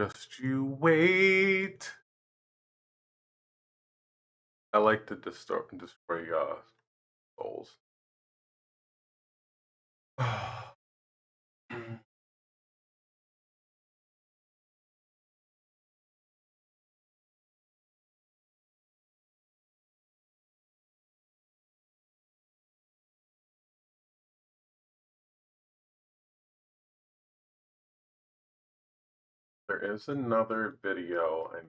Just you wait. I like to destroy souls. There is another video I need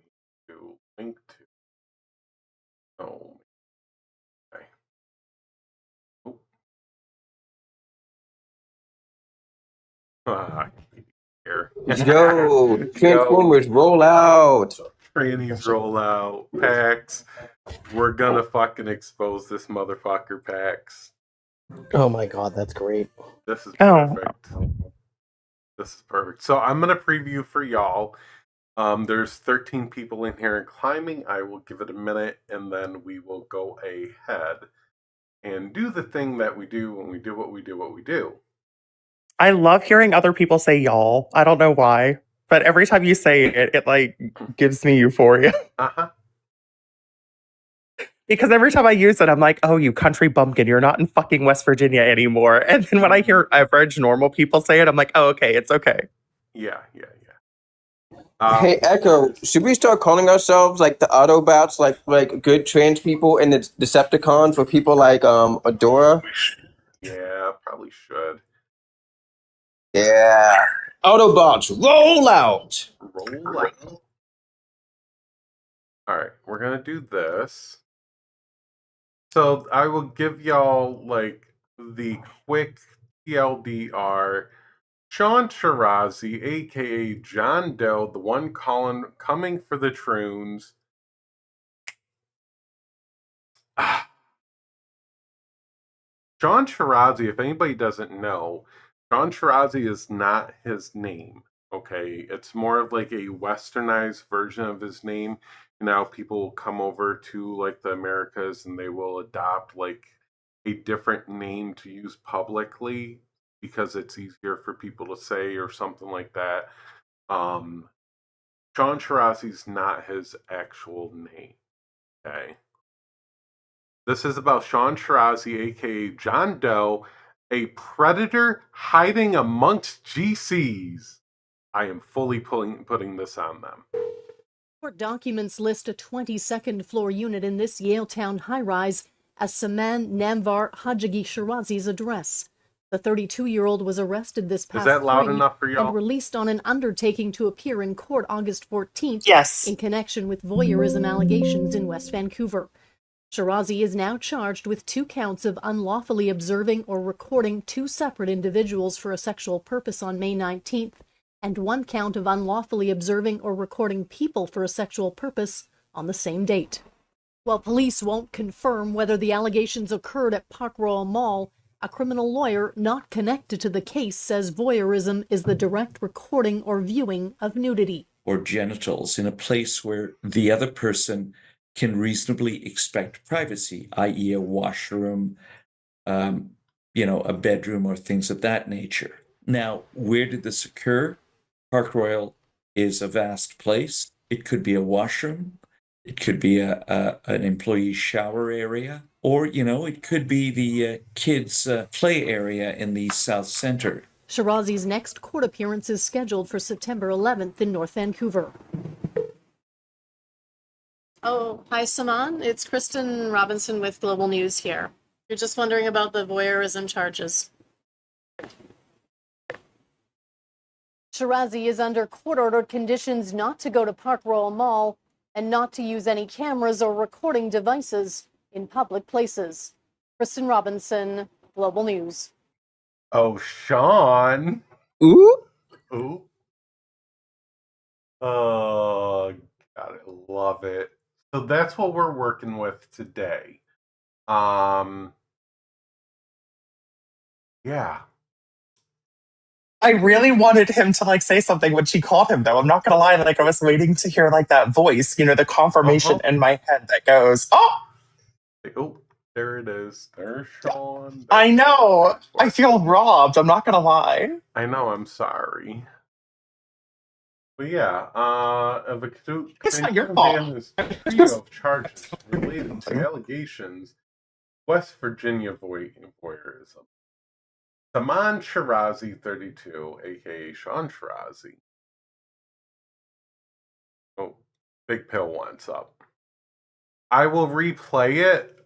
to link to. Oh, okay. Oh. Here. Yo, Transformers roll out. Trannies roll out. PAX. We're gonna fucking expose this motherfucker, PAX. Oh my god, that's great. This is perfect. This is perfect. So I'm gonna preview for y'all. There's 13 people in here and climbing. I will give it a minute and then we will go ahead and do the thing that we do when we do what we do. I love hearing other people say y'all. I don't know why, but every time you say it, it like gives me euphoria. Because every time I use it, I'm like, oh, you country bumpkin, you're not in fucking West Virginia anymore. And then when I hear average normal people say it, I'm like, oh, okay, it's okay. Yeah. Hey, Echo, should we start calling ourselves like the Autobots, like good trans people, and the Decepticons for people like Adora? Yeah, probably should. Yeah. Autobots, roll out! Roll out. Alright, we're gonna do this. So I will give y'all like the quick TLDR. Shawn Sharazi, aka John Doe, the one coming for the troons. Shawn Sharazi, if anybody doesn't know, Shawn Sharazi is not his name. Okay, it's more of like a westernized version of his name. Now people come over to like the Americas and they will adopt like a different name to use publicly because it's easier for people to say or something like that. Shawn Sharazi's not his actual name. Okay. This is about Shawn Sharazi, aka John Doe, a predator hiding amongst GCs. I am fully putting this on them. Court documents list a 22nd floor unit in this Yaletown high-rise as Saman Namvar Hajagi Sharazi's address. The 32-year-old was arrested this past spring and released on an undertaking to appear in court August 14th in connection with voyeurism allegations in West Vancouver. Sharazi is now charged with 2 counts of unlawfully observing or recording 2 separate individuals for a sexual purpose on May 19th, and 1 count of unlawfully observing or recording people for a sexual purpose on the same date. While police won't confirm whether the allegations occurred at Park Royal Mall, a criminal lawyer not connected to the case says voyeurism is the direct recording or viewing of nudity or genitals in a place where the other person can reasonably expect privacy, i.e. a washroom, a bedroom or things of that nature. Now, where did this occur? Park Royal is a vast place. It could be a washroom. It could be an employee shower area. Or, it could be the kids' play area in the South Centre. Sharazi's next court appearance is scheduled for September 11th in North Vancouver. Oh, hi, Saman. It's Kristen Robinson with Global News here. You're just wondering about the voyeurism charges. Sharazi is under court-ordered conditions not to go to Park Royal Mall and not to use any cameras or recording devices in public places. Kristen Robinson, Global News. Oh, Shawn. Ooh. Oh, God, I love it. So that's what we're working with today. Yeah. I really wanted him to say something when she called him, though. I'm not gonna lie, I was waiting to hear that voice, the confirmation in my head that goes, oh! Oh, there it is. There's Shawn. I know. I feel robbed. I'm not gonna lie. I know. I'm sorry. But yeah, the It's not your Canadian fault. man has a trio of charges related to allegations West Virginia voyeurism. Saman Sharazi, 32, aka Shawn Sharazi. Oh, Big Pill wants up. I will replay it.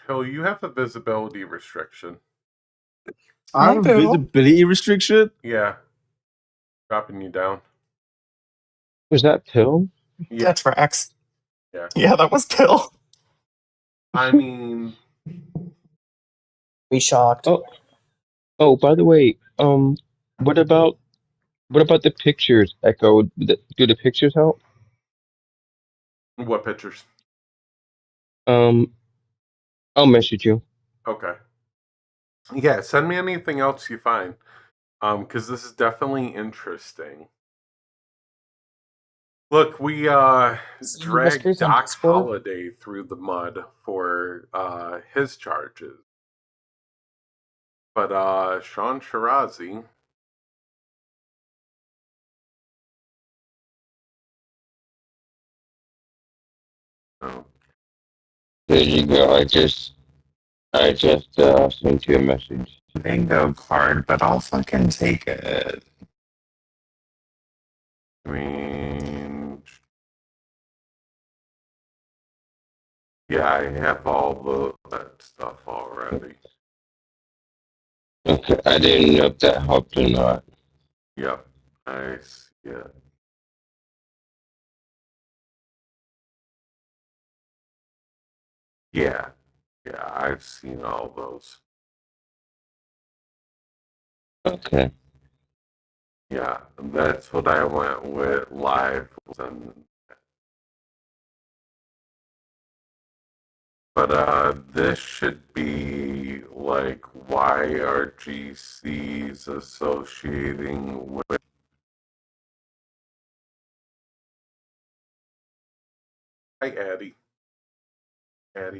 Pill, you have a visibility restriction. I have a visibility restriction? Yeah. Dropping you down. Was that Pill? Yeah. That's for X. Yeah. Yeah, that was Pill. I mean, We shocked. Oh, by the way, what about the pictures, Echo? Do the pictures help? what pictures? I'll message you. Okay. Yeah, send me anything else you find. Because this is definitely interesting. Look, we dragged Whiskers on Doc Discord? Holliday through the mud for his charges. But Shawn Sharazi. Oh. There you go. I just sent you a message. Bingo card, but I'll fucking take it. I mean, yeah, I have all that stuff already. Okay, I didn't know if that helped or not. Yep, I see it. Yeah, I've seen all those. Okay. Yeah, that's what I went with live. But this should be like why are GCs associating with. Hi, Addie.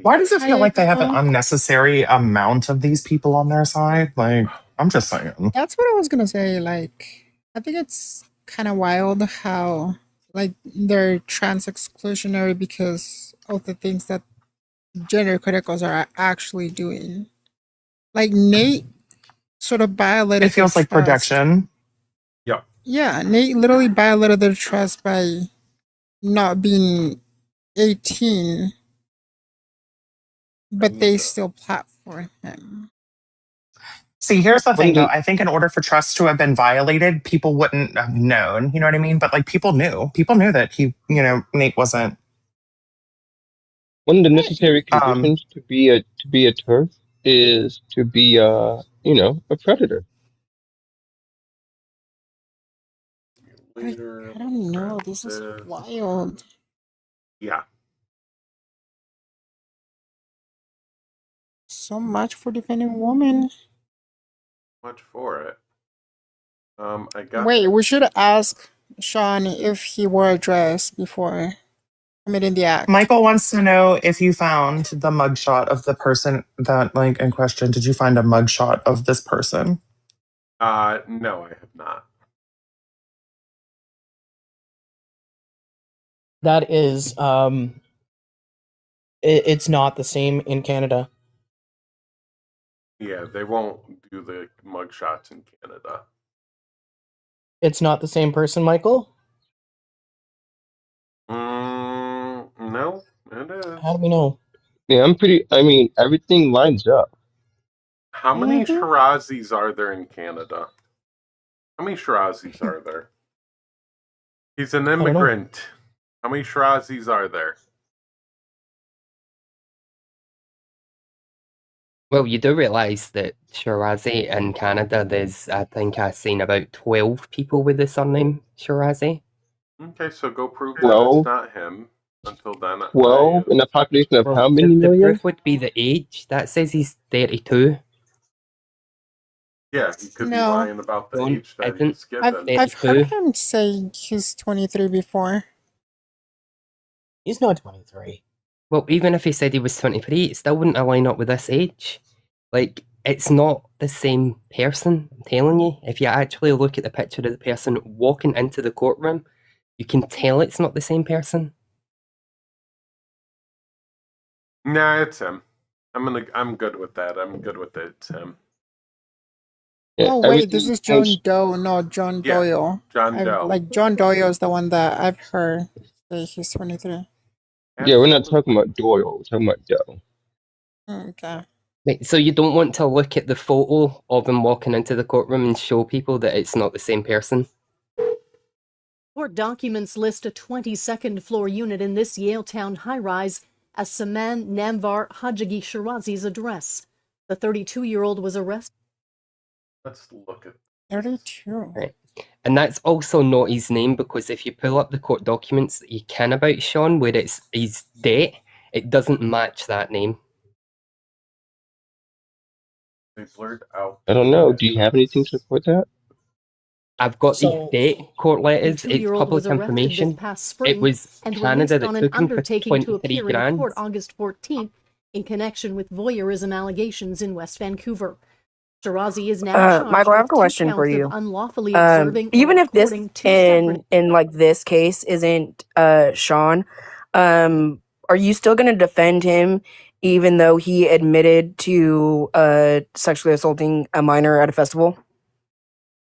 Why does it feel Hi, like they have an Echo. unnecessary amount of these people on their side? Like, I'm just saying. That's what I was gonna say. Like, I think it's kind of wild how like they're trans exclusionary because of the things that gender criticals are actually doing. Like Nate sort of It violated their feels like trust. projection. Yep. Yeah, Nate literally violated their trust by not being 18, but they still platform him. See, here's the thing When though. the I think in order for trust to have been violated, people wouldn't have known. You know what I mean? But like, people knew. People knew that Nate wasn't. one of the Right. necessary conditions to be a TERF is to be a predator. Later, I don't know. This is this. wild. Yeah. So much for defending women. Much for it. I got. Wait, we should ask Shawn if he wore a dress before committing the act. Michael wants to know if you found the mugshot of the person that, like, in question. Did you find a mugshot of this person? No, I have not. That is, it's not the same in Canada. Yeah, they won't do the mugshots in Canada. It's not the same person, Michael? No, it is. How do we know? Yeah, everything lines up. How many Sharazis are there in Canada? How many Sharazis are there? He's an immigrant. How many Sharazis are there? Well, you do realise that Sharazi in Canada, I think I've seen about 12 people with the surname Sharazi. Okay, so go prove that 12? it's not him. Until then, 12 in a population of how many the million? proof would be the age. That says he's 32. Yeah, he could be No. lying about the age that isn't. he's given. I've heard him say he's 23 before. He's not 23. Well, even if he said he was 23, it still wouldn't align up with this age. Like, it's not the same person, I'm telling you. If you actually look at the picture of the person walking into the courtroom, you can tell it's not the same person. Nah, it's him. I'm good with that. I'm good with it. It's him. Yeah, Oh wait, this is John Doe, not John Yeah, Doyle. John Doe. Like John Doyle is the one that I've heard that he's 23. Yeah, we're not talking about Doyle. We're talking about Doe. Okay. Right, so you don't want to look at the photo of him walking into the courtroom and show people that it's not the same person? Court documents list a 22nd floor unit in this Yaletown high-rise as Saman Namvar Hajagi Sharazi's address. The 32-year-old was arrested. Let's look at 32. Right. And that's also not his name, because if you pull up the court documents that you can about Shawn, where it's his date, it doesn't match that name. They blurred out. I don't know. Do you have anything to support that? I've got the date court letters. The It's 2-year-old was public arrested information. this past spring It was and Canada released that on an took him for undertaking to 23 appear in grand. court August 14th in connection with voyeurism allegations in West Vancouver. Sharazi is now charged Michael, I have a with 2 question for counts you. of unlawfully observing Even or if this recording 2 separate in like this case isn't Shawn, are you still going to defend him even though he admitted to sexually assaulting a minor at a festival?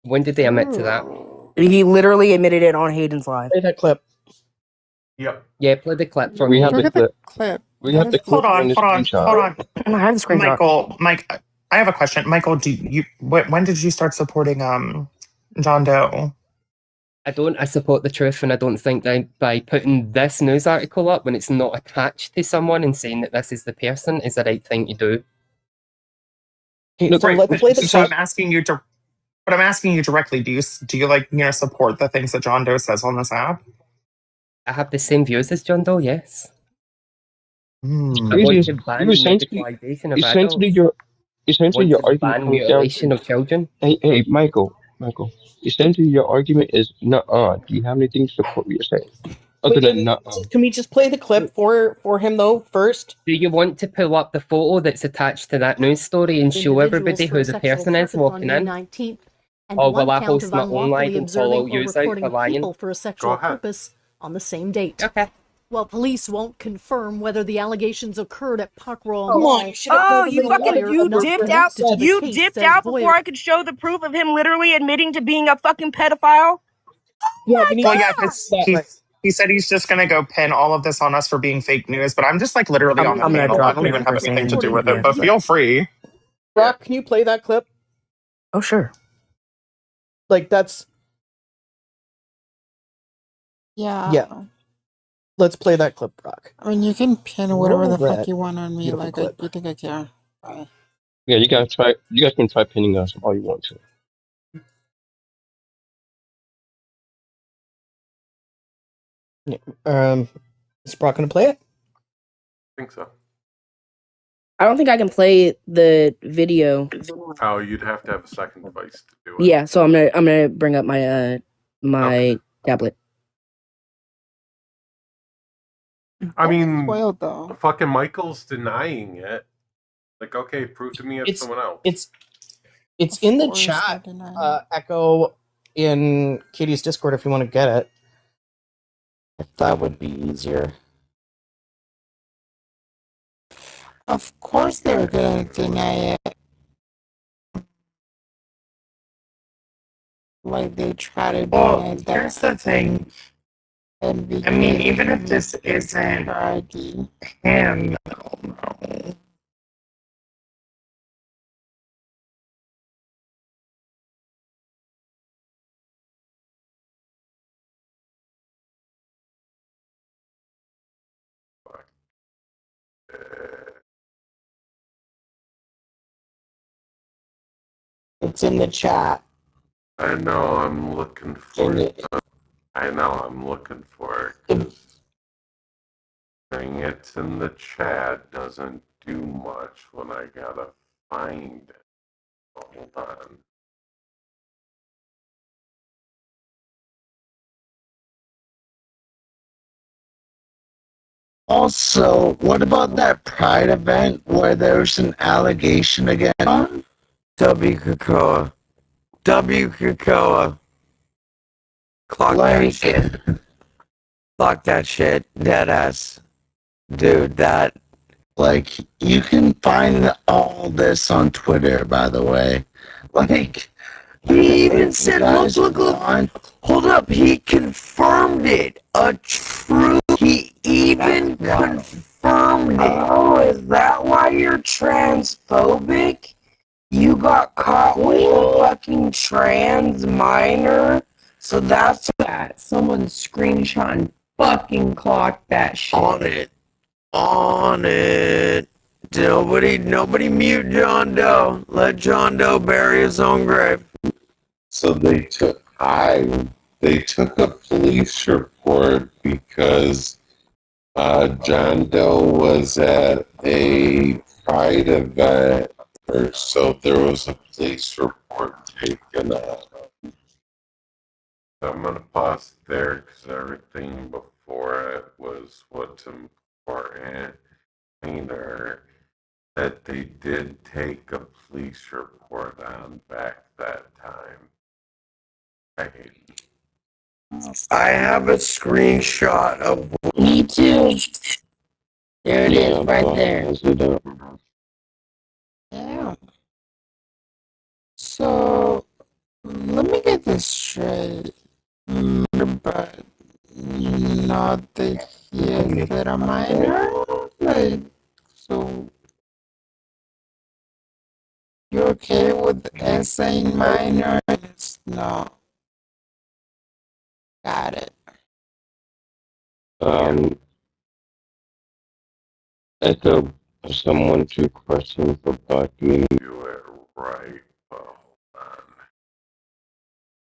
When did they admit to that? He literally admitted it on Hayden's Live. Play that clip. Yep. Yeah, play the clip for We me. have Look the at the clip. clip. We That have is the clip and the screenshot. Hold on. I have the screenshot. Mike, I have a question. Michael, when did you start supporting John Doe? I support the truth, and I don't think that by putting this news article up when it's not attached to someone and saying that this is the person is the right thing to do. Okay, so let's play the So clip. I'm asking you directly. Do you like support the things that John Doe says on this app? I have the same views as John Doe, yes. I want Crazy to is ban you essentially medicalization of adults. essentially Want your to argument ban comes down mutilation to of children. hey Michael. Essentially your argument is nuh-uh. Do you have anything to support what you're saying? Other than nuh-uh. Can we just play the clip for him though first? Do you want to pull up the photo that's attached to that news story and show everybody who the person is walking in? 19th, and Oh, one well, I count host of my own unlawfully live and call observing out or yous out recording for lying. people for a sexual purpose on the same date. Okay. While police won't confirm whether the allegations occurred at Park Royal Come Mall, on, you should have You dipped out. You dipped out before I could show the proof of him literally admitting to being a fucking pedophile. Yeah, we need because he said he's just gonna go pin all of this on us for being fake news, but I'm just like literally on the I'm gonna panel. drop I don't him even in have person anything to do and- with it, but feel free. Brock, can you play that clip? Oh sure. Like that's Yeah. Let's play that clip, Brock. I mean, you can pin whatever Roll the fuck that you want on me. beautiful Like, clip. you think I care? Yeah, you guys can try pinning us all you want to. Is Brock gonna play it? I think so. I don't think I can play the video. Oh, you'd have to have a second device to do it. Yeah, so I'm gonna bring up my my tablet. I mean, Spoiled though. fucking Michael's denying it. Like, okay, prove to me it's someone else. It's in the chat. Echo in Katie's Discord if you want to get it. That would be easier. Of course they're gonna deny it. Like they try to deny that. Here's the thing. I mean, even if this isn't him, no. It's in the chat. I know I'm looking for it. I know I'm looking for it. 'Cause saying it's in the chat doesn't do much when I gotta find it. Hold on. Also, what about that Pride event where there's an allegation again? W Krakoa. W Krakoa. Clock that shit. Clock that shit. Deadass. Dude, that. Like, you can find all this on Twitter, by the way. Like, he even said, look. Hold up. He confirmed it. He even confirmed it. Oh, is that why you're transphobic? You got caught with a fucking trans minor? So that's that. Someone screenshot and fucking clocked that shit. On it. Nobody mute John Doe. Let John Doe bury his own grave. so they took a police report because John Doe was at a pride event, or so there was a police report taken on. I'm going to pause there because everything before it was what's important. Either that they did take a police report on back that time. I have a screenshot of. Me too. There it is, right there. Yeah. So let me get this straight. But not that he is that a minor? Like, so you're okay with saying minor? It's not. Got it. Echo, someone to question for Bucky. Do it right.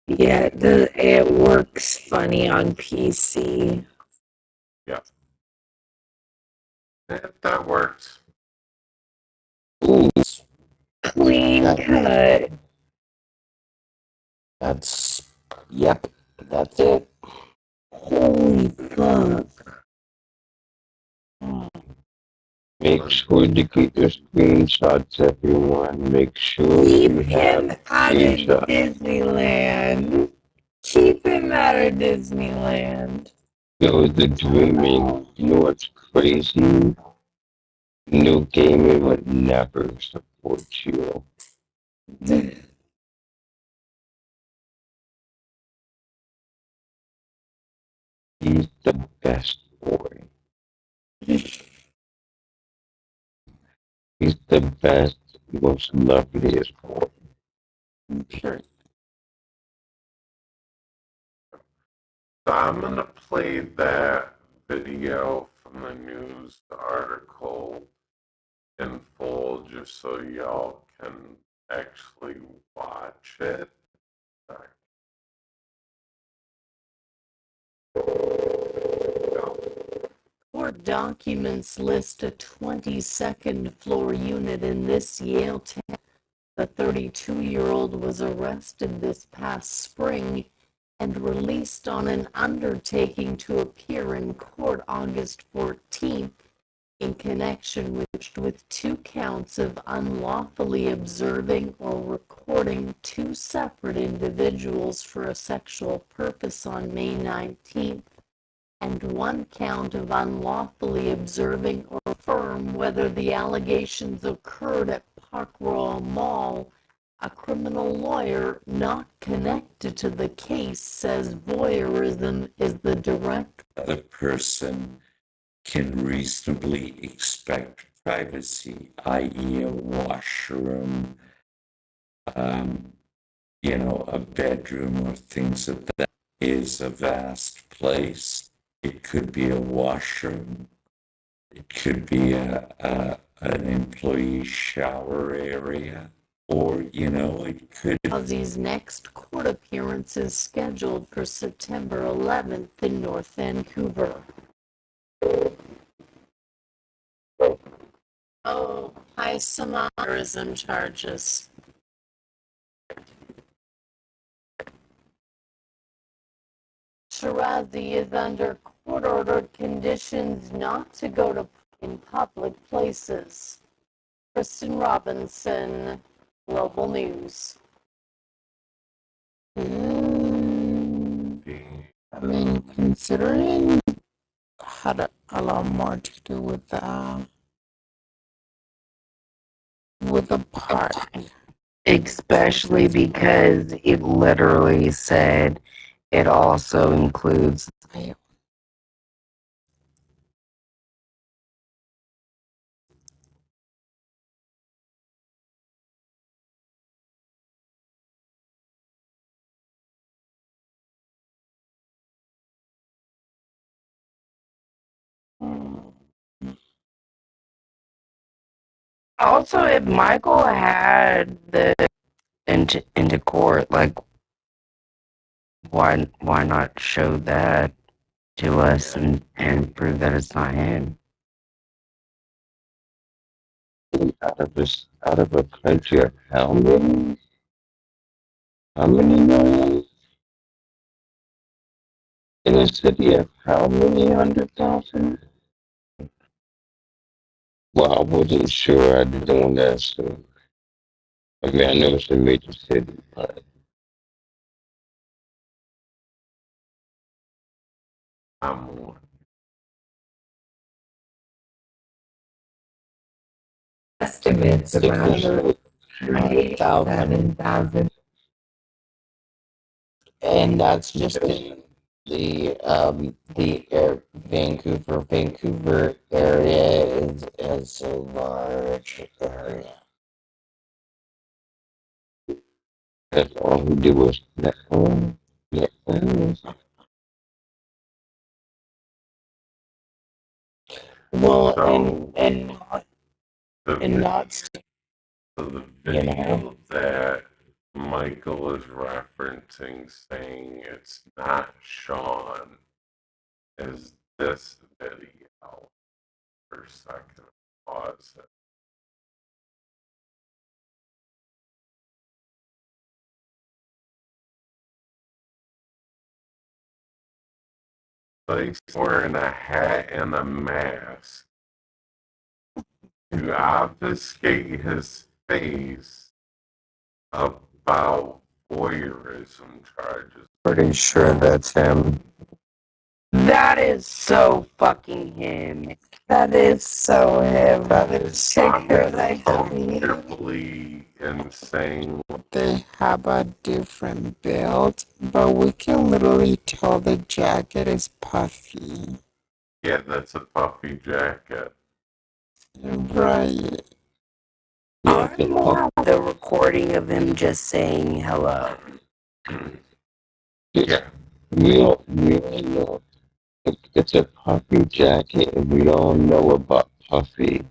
Yeah, it works funny on PC. Yeah. That works. Ooh. Clean cut. Yep, that's it. Holy fuck. Make sure to keep your screenshots, everyone. Make sure Keep you him have out of screenshots. Disneyland. Keep him out of Disneyland. Those are dreaming. You know what's crazy? New Gaming would never support you. He's the best boy. He's the best, most loveliest boy. Sure. So I'm going to play that video from the news article in full just so y'all can actually watch it. Court documents list a 22nd floor unit in this Yale town. The 32-year-old was arrested this past spring and released on an undertaking to appear in court August 14th in connection with 2 counts of unlawfully observing or recording 2 separate individuals for a sexual purpose on May 19th, and 1 count of unlawfully observing or affirm whether the allegations occurred at Park Royal Mall. A criminal lawyer not connected to the case says voyeurism is the direct. The person can reasonably expect privacy, i.e., a washroom, a bedroom, or things of that. Is a vast place. It could be a washroom. It could be an employee shower area. Or, it could. Ozzy's next court appearance is scheduled for September 11th in North Vancouver. Oh, high terrorism charges. Sharazi is under court-ordered conditions not to go to in public places. Kristen Robinson Global News. I mean, considering had a lot more to do with the park. Especially because it literally said it also includes. Also, if Michael had the into court, like, why not show that to us and prove that it's not him? Out of a country of how many? How many million? In a city of how many 100,000? Well, I wasn't sure. I didn't want to assume. I mean, I know it's a major city, but I'm Estimates about 7,000. And that's just in the Vancouver area is a large area. that's all he did was that. Yeah. Well, so and not the, and not so the you know. video that Michael is referencing saying it's not Shawn is this video. For a second, pause it. So he's wearing a hat and a mask to obfuscate his face about voyeurism charges. Pretty sure that's him. That is so fucking him. That is so him. That is Uncomfortably insane. They have a different build, but we can literally tell the jacket is puffy. Yeah, that's a puffy jacket. Right. I'm more the recording of him just saying hello. Yeah. We all know it's a puffy jacket, and we all know about puffy.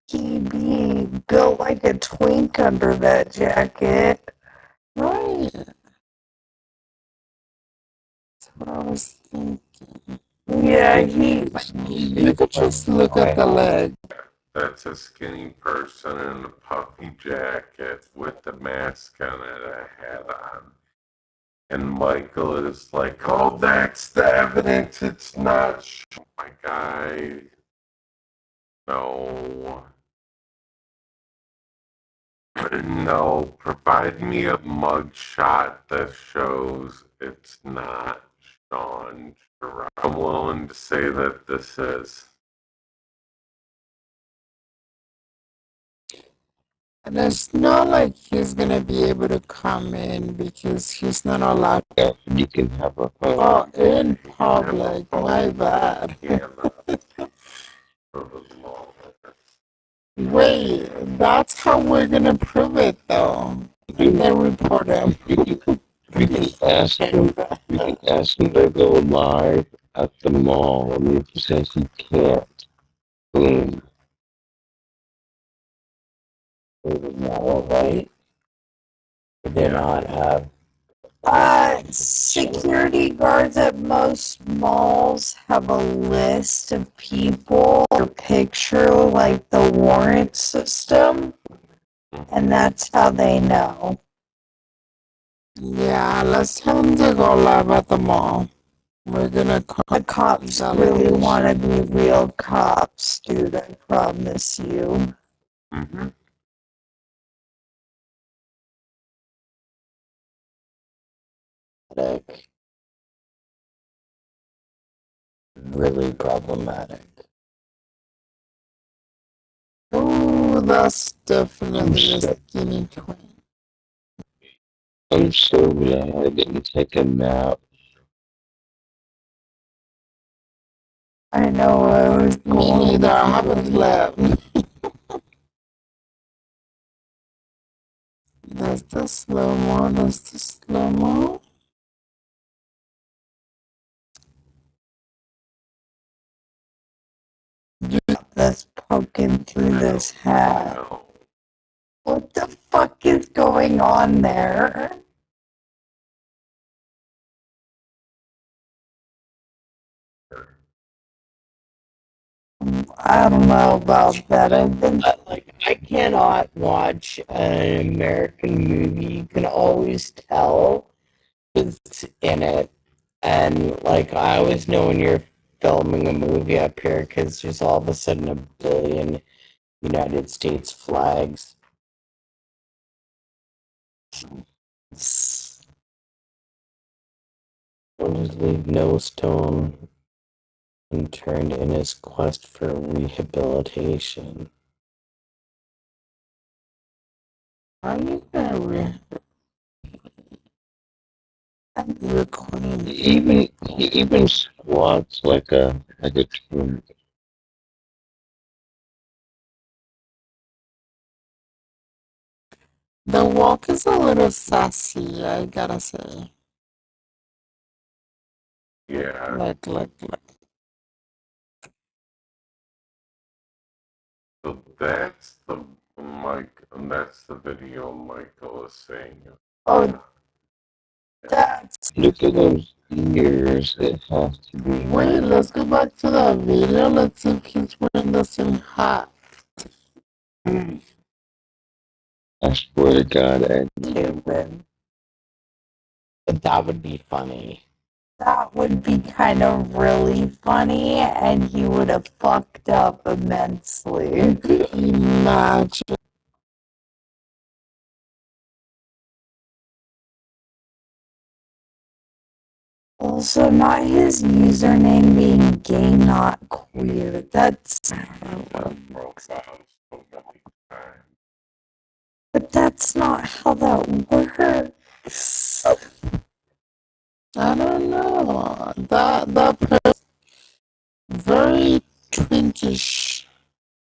He be built like a twink under that jacket. Right. That's what I was thinking. Yeah, You could just look at the leg. That's a skinny person in a puffy jacket with the mask on it, a hat on. And Michael is like, oh, that's the evidence. It's not. Oh my guy. No. No. Provide me a mugshot that shows it's not Shawn Sharazi. I'm willing to say that this is. And it's not like he's gonna be able to come in because he's not allowed. Yeah, you can have a phone. Oh, in public. My bad. Wait, that's how we're gonna prove it, though. And then report him. We can ask him. We can ask him to go live at the mall. I mean, if he says he can't, boom. mall, right? They not have. Security guards at most malls have a list of people, or picture like the warrant system, and that's how they know. Yeah, let's tell him to go live at the mall. We're gonna call The cops really want to be real cops, dude. I promise you. Mm-hmm. problematic. Really problematic. Oh, that's definitely a skinny twin. I'm so glad I didn't take a nap. I know I was Me neither. I haven't slept. That's the slow mo. That's the slow mo. that's poking through this hat. What the fuck is going on there? I don't know about that. I've been I cannot watch an American movie. You can always tell who's in it, and I always know when you're filming a movie up here because there's all of a sudden a billion United States flags. Will just leave no stone unturned in his quest for rehabilitation. Are you gonna recording? He even squats like a twin. The walk is a little sassy, I gotta say. Yeah. Like. So that's the that's the video Michael is saying. Oh, that's Look at those ears. It has to be. Wait, let's go back to the video. Let's see if he's wearing the same hat. I swear to God, Ed. stupid. But that would be funny. That would be kind of really funny, and he would have fucked up immensely. Imagine. Also, not his username being gay, not queer. That's. But that's not how that works. I don't know. That person very twinkish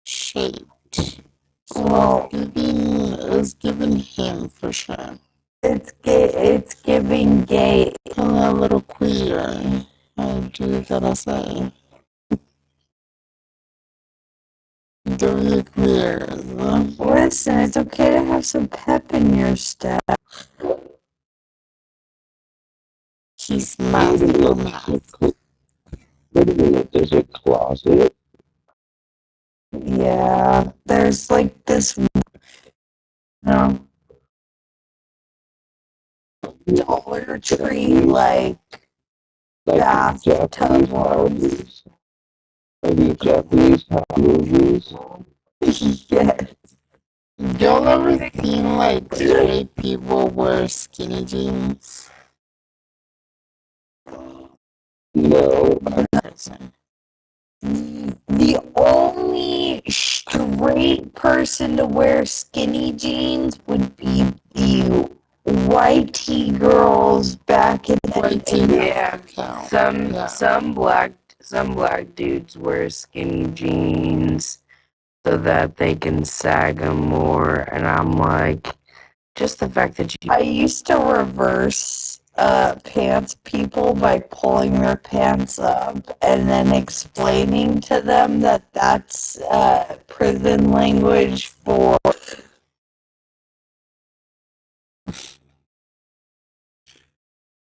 shaped. So Well, it's giving him for sure. it's gay. It's giving gay. Kind of a little queer. I do gotta say. Very queer. Listen, it's okay to have some pep in your step. He's math. Wait a minute, there's a closet? Yeah, there's like this. No. Dollar Tree, like bathtub ones. Like the Japanese movies? Yes. Y'all ever seen like straight people wear skinny jeans? No. The only straight person to wear skinny jeans would be the white tea girls back in White tea yeah. yeah. Some black dudes wear skinny jeans so that they can sag them more, and I'm like, just the fact that you. I used to reverse pants people by pulling their pants up and then explaining to them that that's prison language for.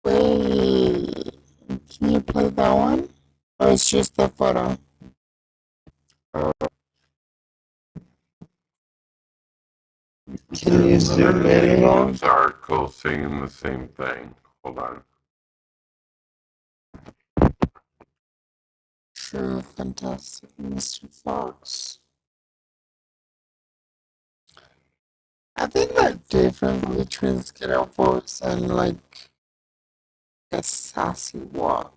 Wait, can you play that one? Or it's just a photo? Can you zoom in on this article saying the same thing? Hold on. True, fantastic, Mr. Fox. I think the difference between scared voice and like a sassy walk.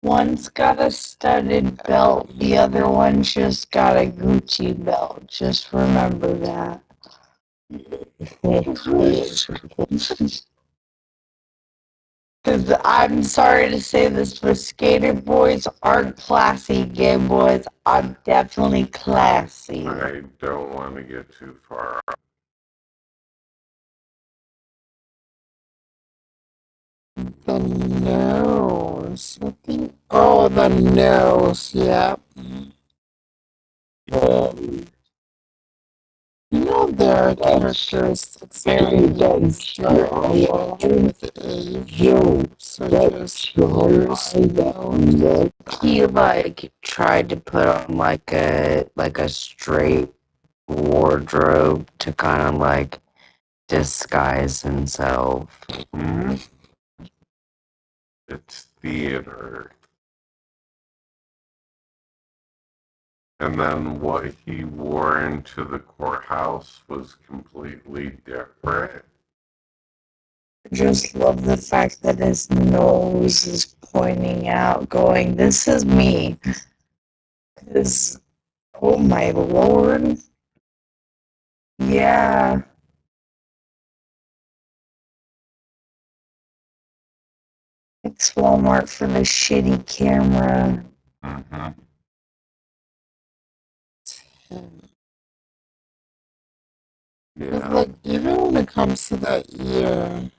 One's got a studded belt, the other one just got a Gucci belt. Just remember that. Because I'm sorry to say this, but skater boys aren't classy. Gay boys are definitely classy. I don't want to get too far. The nose. I think. Oh, the nose. Yep. You know there are characteristics very dense with age, such as ears, nose. He like tried to put on like a straight wardrobe to kind of like disguise himself. Hmm? It's theater. And then what he wore into the courthouse was completely different. Just love the fact that his nose is pointing out, going, "This is me." Because, oh my lord. Yeah. It's Walmart for the shitty camera. Mm-hmm. Because, Yeah. like, even when it comes to the ear,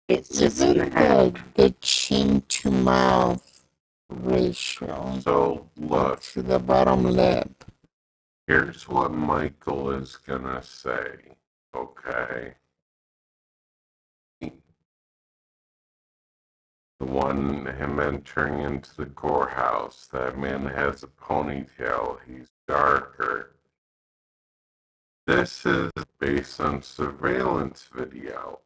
It's just in even the head. the chin to mouth ratio, So, like look, to the bottom lip. here's what Michael is gonna say, okay? The one, him entering into the courthouse, that man has a ponytail, he's darker. This is based on surveillance video.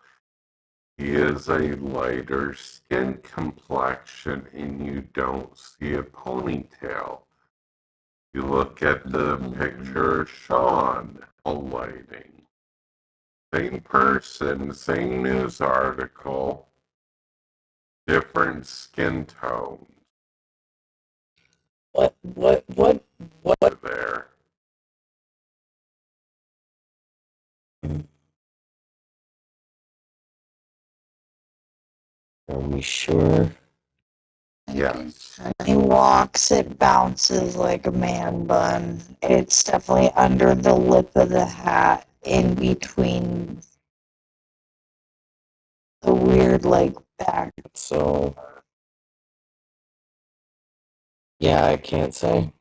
He is a lighter skin complexion and you don't see a ponytail. You look at the picture of Shawn, lighting. Same person, same news article, different skin tones. What there? Are we sure? Yes. He walks, it bounces like a man bun. It's definitely under the lip of the hat, in between the weird, like, back. So, yeah, I can't say.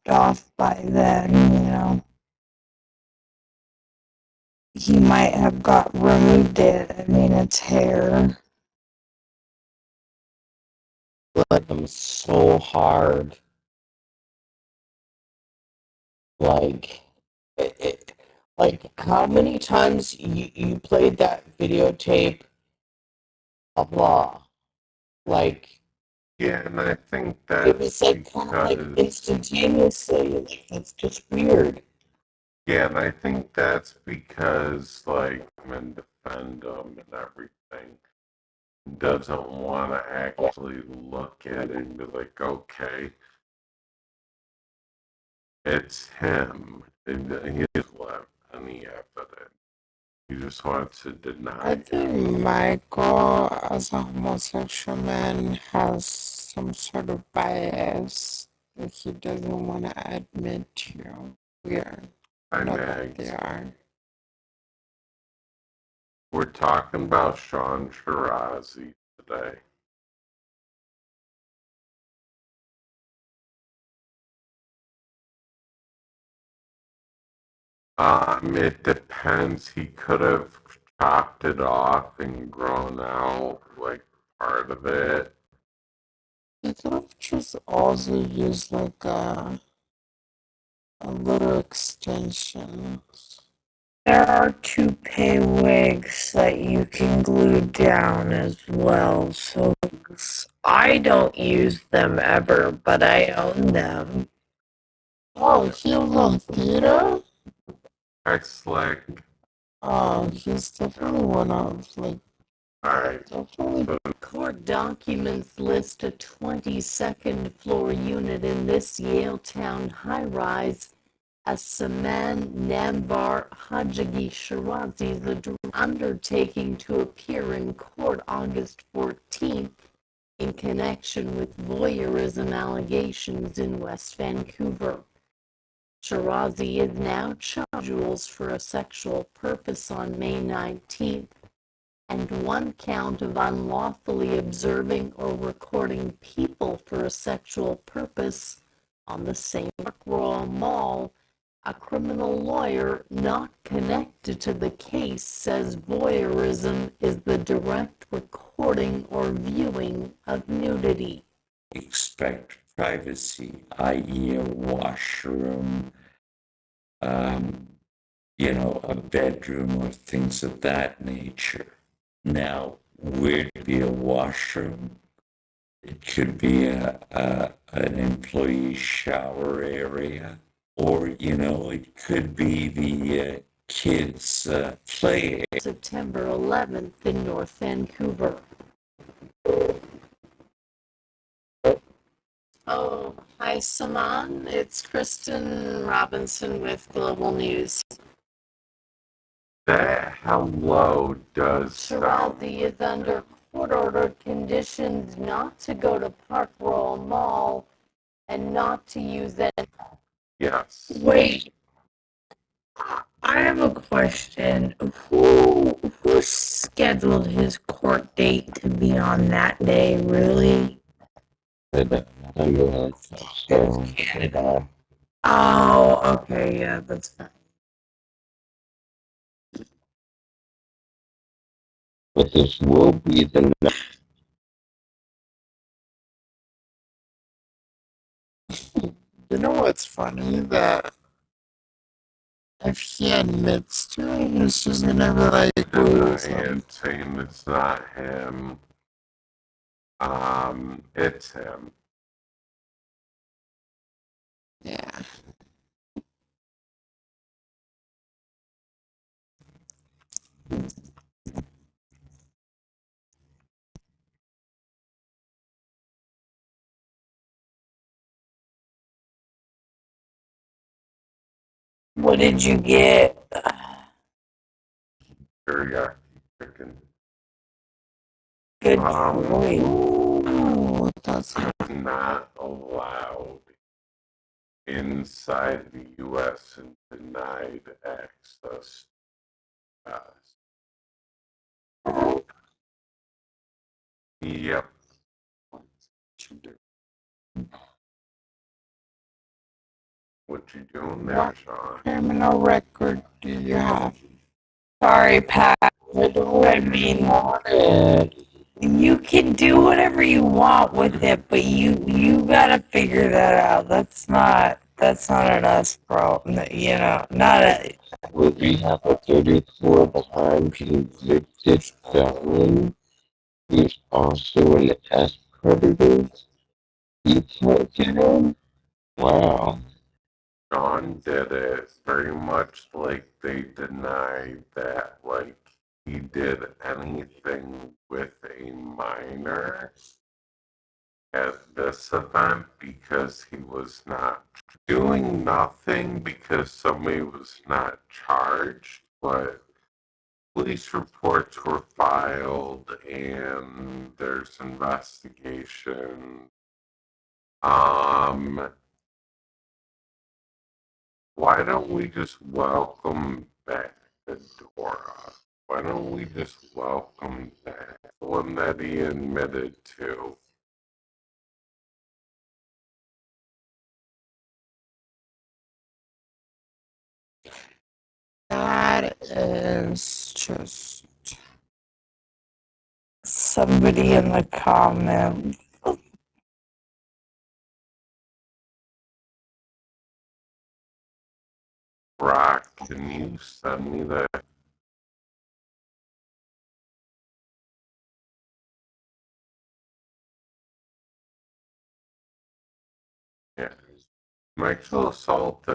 Off by then, you know. He might have got removed it. I mean, it's hair. Let them so hard. Like, like how many times you played that videotape? Blah blah. Like, Yeah, and I think it was that's like kind of like because instantaneously. Like, it's just weird. yeah, and I think that's because like men defend them and everything. Doesn't want to actually look at it and be like, okay, it's him. And he has left any evidence. He just wants to deny I it. think Michael, as a homosexual man, has some sort of bias that he doesn't want to admit to. Weird. Hi, Not that they Mags. are. We're talking about Shawn Sharazi today. It depends. He could have chopped it off and grown out like part of it. He could have just also used like a little extension. There are toupee wigs that you can glue down as well, so I don't use them ever, but I own them. Oh, he was on theater? That's slick. He's definitely one of, like, Alright. definitely. Court documents list a 22nd floor unit in this Yaletown high-rise as Saman Namvar Hajagi Sharazi's undertaking to appear in court August 14th in connection with voyeurism allegations in West Vancouver. Sharazi is now charged for a sexual purpose on May 19th and one count of unlawfully observing or recording people for a sexual purpose on the same Park Royal Mall. A criminal lawyer not connected to the case says voyeurism is the direct recording or viewing of nudity. Expect privacy, i.e., a washroom, a bedroom, or things of that nature. Now, where to be a washroom? It could be an employee shower area, or, it could be the kids' play area. September 11th in North Vancouver. Oh, hi, Saman. It's Kristen Robinson with Global News. That hello does sound. Sharazi is under court-ordered conditions not to go to Park Royal Mall and not to use that. Yes. Wait, I have a question. Who scheduled his court date to be on that day, really? Canada. Oh, okay, yeah, that's fine. But this will be the You know what's funny? That if he admits to it, he's just gonna be like, Deny it, saying it's not him. It's him. yeah. What did you get? Teriyaki chicken. Good choice. Ooh, that's Not allowed inside the U.S. and denied access to us. Yep. What you doing there, what Shawn? criminal record do you have? Sorry, Pat. I mean, you can do whatever you want with it, but you gotta figure that out. That's not an us problem. Not a. would we have a 34-time convicted felon who's also an S predator? You can't get in? Wow. Shawn did it very much like they denied that, like, he did anything with a minor at this event because he was not doing nothing because somebody was not charged, but police reports were filed and there's investigation. Why don't we just welcome back Dora? Why don't we just welcome back the one that he admitted to? That is just Somebody in the comments. Brock, can you send me that? Yeah. Sexual assault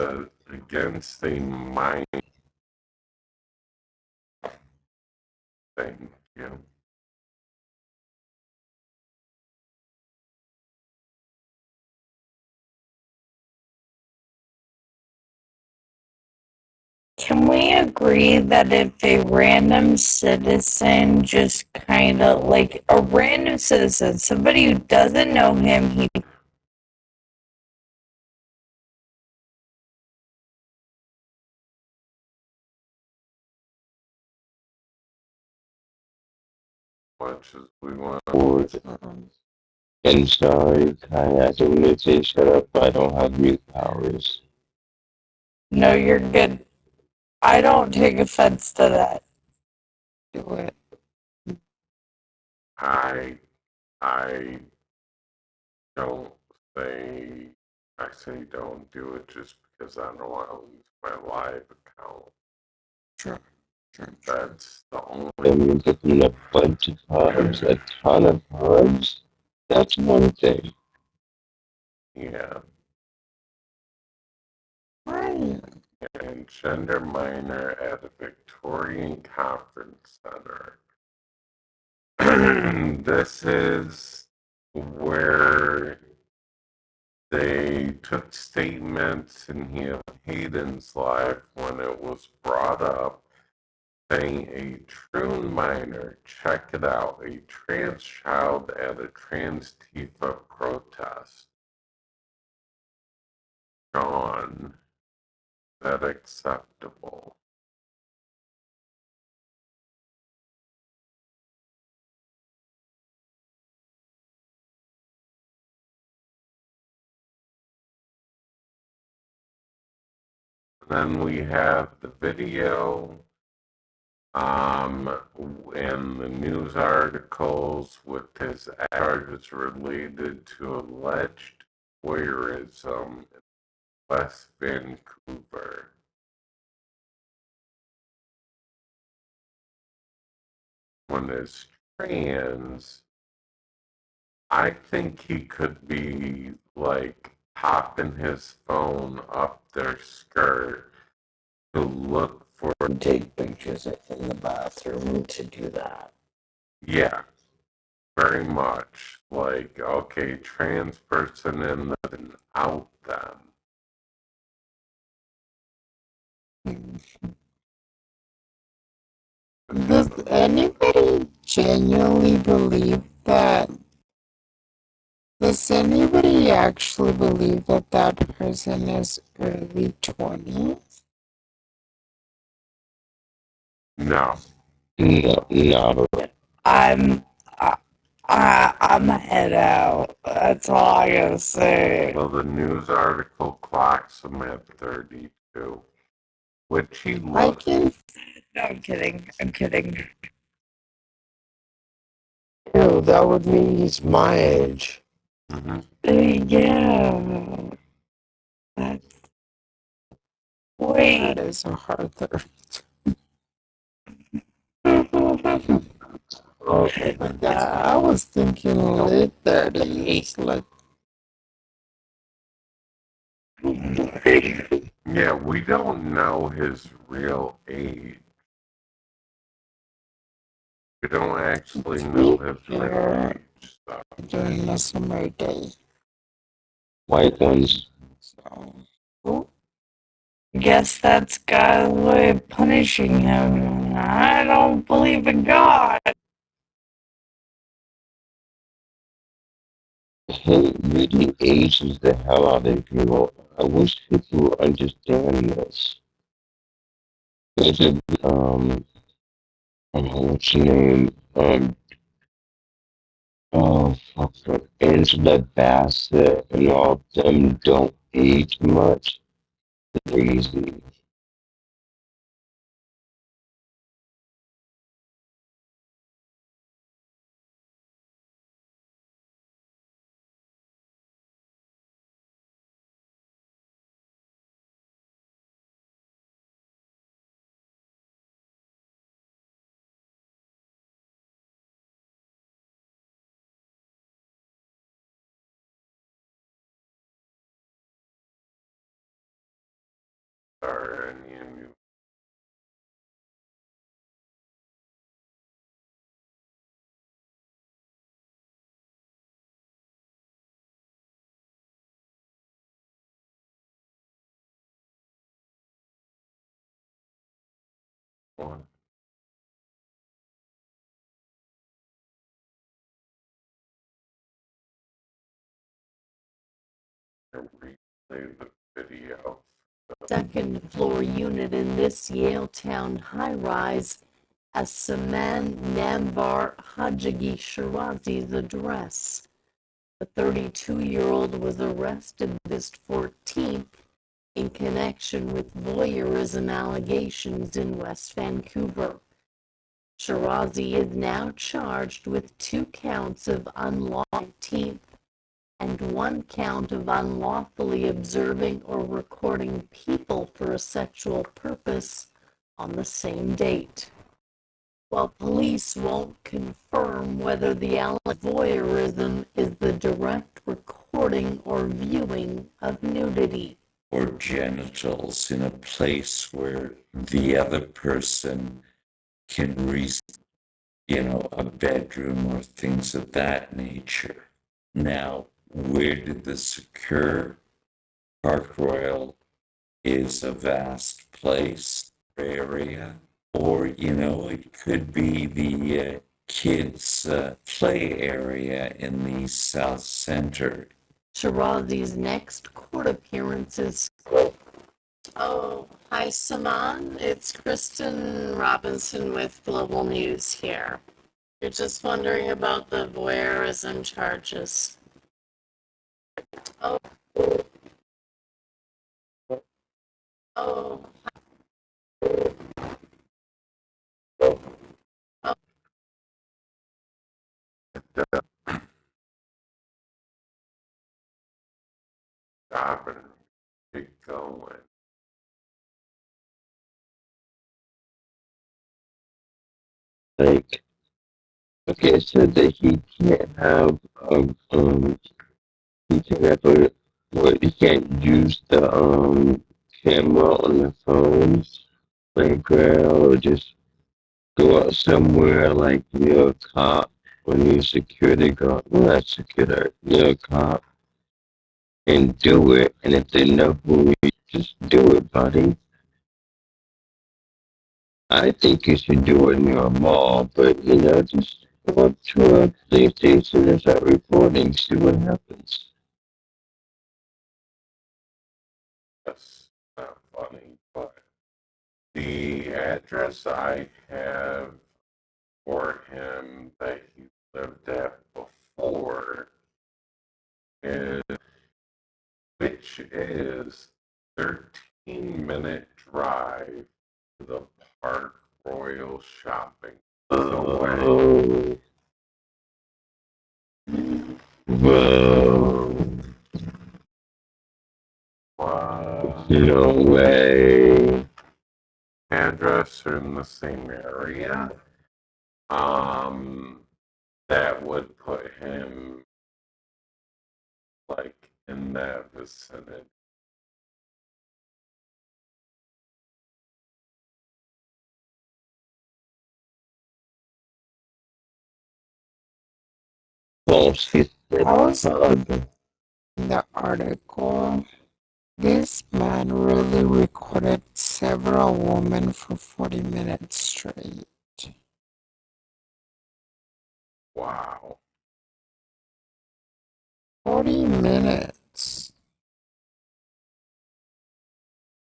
against a minor. Thank you. Can we agree that if a random citizen just kind of like a random citizen, somebody who doesn't know him, he Much as we want. And sorry, Kai, I don't need to say shut up. I don't have mute powers. no, you're good. I don't take offense to that. Do it. I don't say, I say don't do it just because I don't want to lose my live account. Sure. That's the only. I mean, putting a bunch of hugs, a ton of hugs, that's one thing. Yeah. Right. And gender minor at a Victorian Conference Center. This is where they took statements in Hayden's life when it was brought up, saying a true minor, check it out, a trans child at a trans Tifa protest. Shawn, is that acceptable? Then we have the video and the news articles with his charges related to alleged voyeurism in West Vancouver. When is trans, I think he could be like popping his phone up their skirt to look for. Take pictures in the bathroom to do that. Yeah, very much. Like, okay, trans person in the out then. Does anybody genuinely believe that? Does anybody actually believe that that person is early 20s? No. No. I'm head out. That's all I gotta say. Well, the news article clocks him at 32, which he looks. No, I'm kidding. I'm kidding. Ew, that would mean he's my age. Yeah. That's. Wait. That is a hard third. Yeah, I was thinking late 30s, like. Yeah, we don't know his real age. We don't actually know his real age. So. During the summer day. White ones. So. Guess that's God's way of punishing him. I don't believe in God. Hey, really ages the hell out of people. I wish people would understand this. There's a, what's her name? Oh, fuck, Angela Bassett and all of them don't age much. Crazy. Are any one? Replay the video. Second floor unit in this Yaletown high rise as Saman Namvar Hajagi Shirazi's address. The 32-year-old was arrested this 14th in connection with voyeurism allegations in West Vancouver. Sharazi is now charged with 2 counts of unlawful and 1 count of unlawfully observing or recording people for a sexual purpose on the same date. While police won't confirm whether the voyeurism is the direct recording or viewing of nudity or genitals in a place where the other person can reach, a bedroom or things of that nature. Now, where did this occur? Park Royal is a vast place, area, or, it could be the kids' play area in the South Center. Sharazi's next court appearance is. Oh, hi, Saman. It's Kristen Robinson with Global News here. You're just wondering about the voyeurism charges. Oh. Oh. Stop and keep going. Like, okay, it said that he can't have he can have a he can't use the camera on the phone, like or just go out somewhere like a cop when you're a security guard, well, not security, a cop, and do it. And if they know who you, just do it, buddy. I think you should do it near a mall, but just go up to a police station and start reporting, see what happens. That's not funny, but the address I have for him that he lived at before is, which is 13-minute drive to the Park Royal Shopping. Oh. Whoa. Wow. No way. Address in the same area. That would put him like in that vicinity. Also, in the article, this man really recorded several women for 40 minutes straight. Wow. 40 minutes.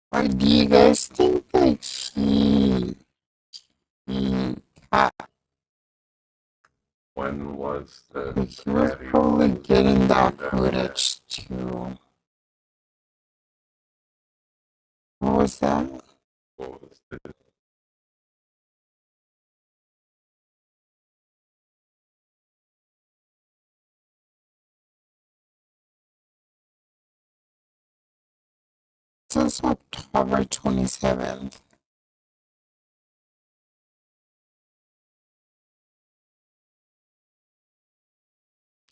Why do you guys think that he When was the he was probably getting that footage too? What was that? What was the It says October 27th.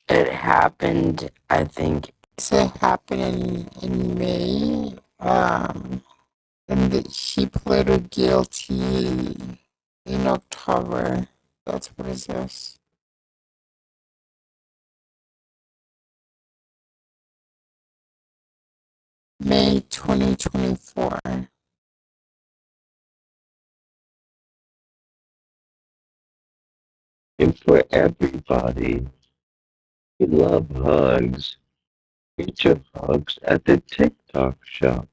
It happened, I think. It happened in May. In he pleaded guilty in October. That's what it says. May 2024. And for everybody who love hugs, get your hugs at the TikTok shop.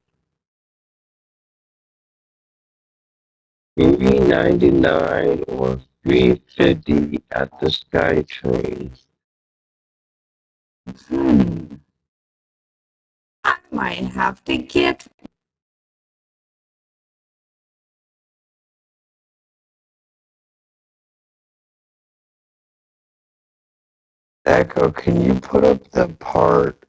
$3.99 or $3.50 at the SkyTrain. I might have to get. Echo, can you put up the part?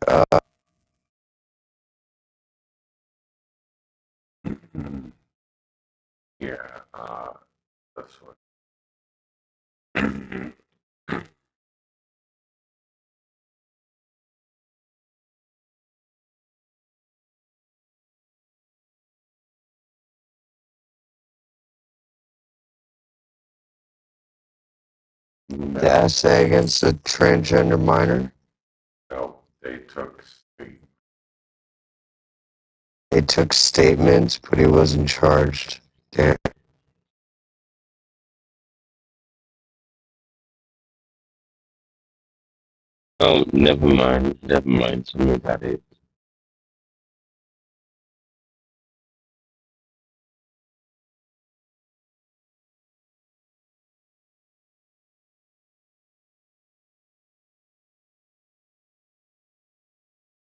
Yeah, this one. The essay against the transgender minor? No, they took state. They took statements, but he wasn't charged. Damn. Oh, never mind. Never mind. Tell me about it.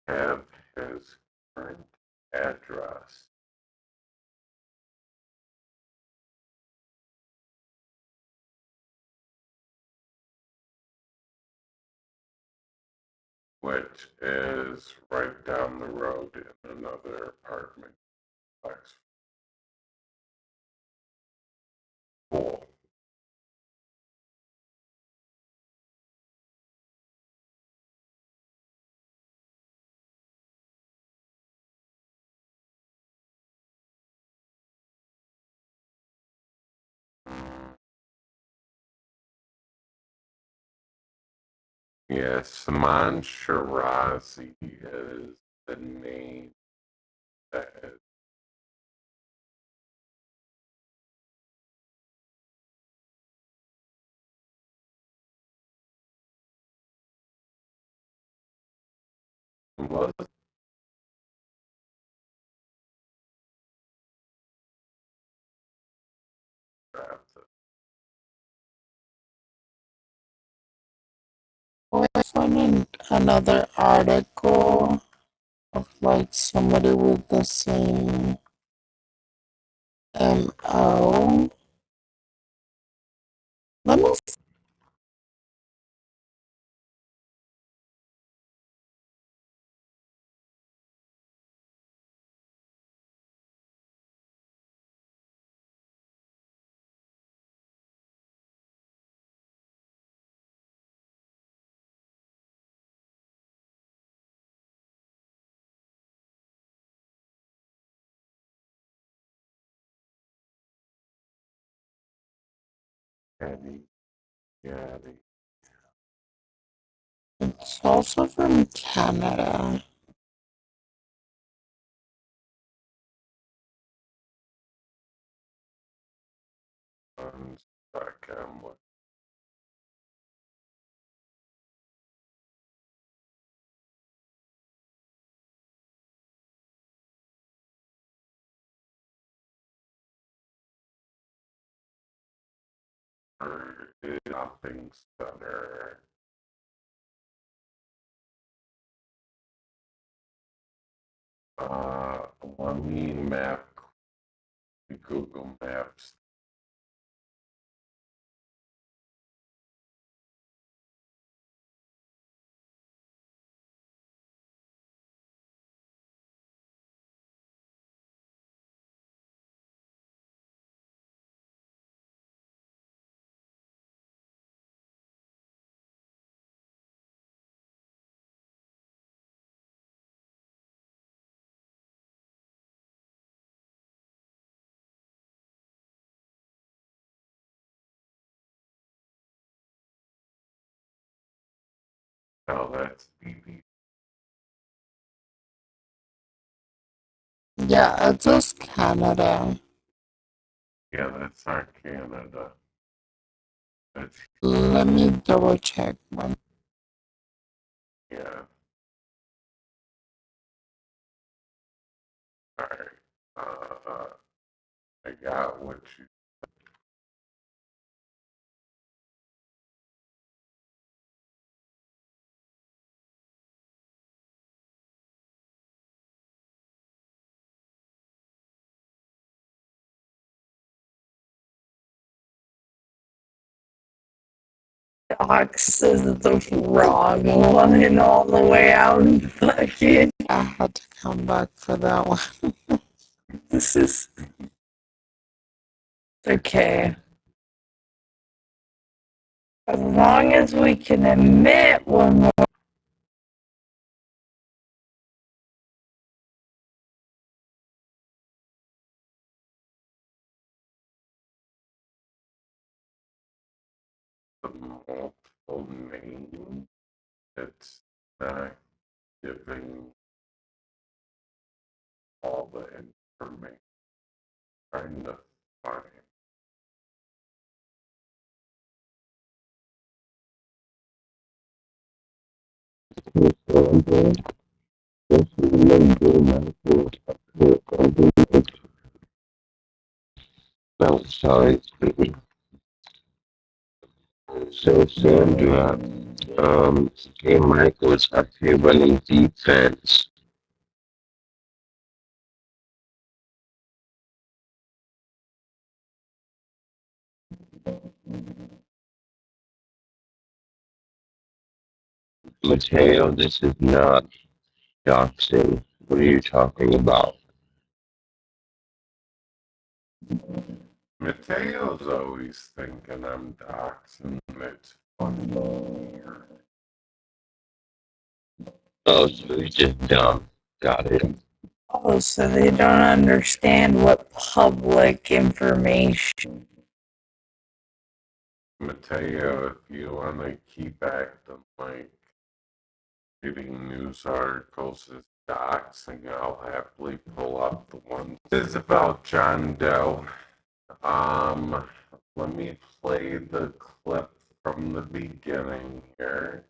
Have his current address. Which is right down the road in another apartment complex. Cool. Yeah, Saman Sharazi is the name that is. Was drafted. I found another article of like somebody with the same MO. Let me Eddie, Yaddy. It's also from Canada. One second. Shopping center. Let me map Google Maps. No, that's BB. Yeah, it's just Canada. Yeah, that's not Canada. That's, Let me double check one. yeah. Alright. I got what you. Docs is the wrong one all the way out. Fucking. I had to come back for that one. This is okay. As long as we can admit when we're The multiple name. It's not giving all the information. Trying to find. No, sorry. So Sandra, hey Michael's up here running defense. Mateo, this is not doxing. What are you talking about? Mateo's always thinking I'm doxing. It's funny. Oh, so he's just dumb. Got it. oh, so they don't understand what public information. Mateo, if you want to keep acting like reading news articles is doxing, I'll happily pull up the one. This is about John Doe. Let me play the clip from the beginning here.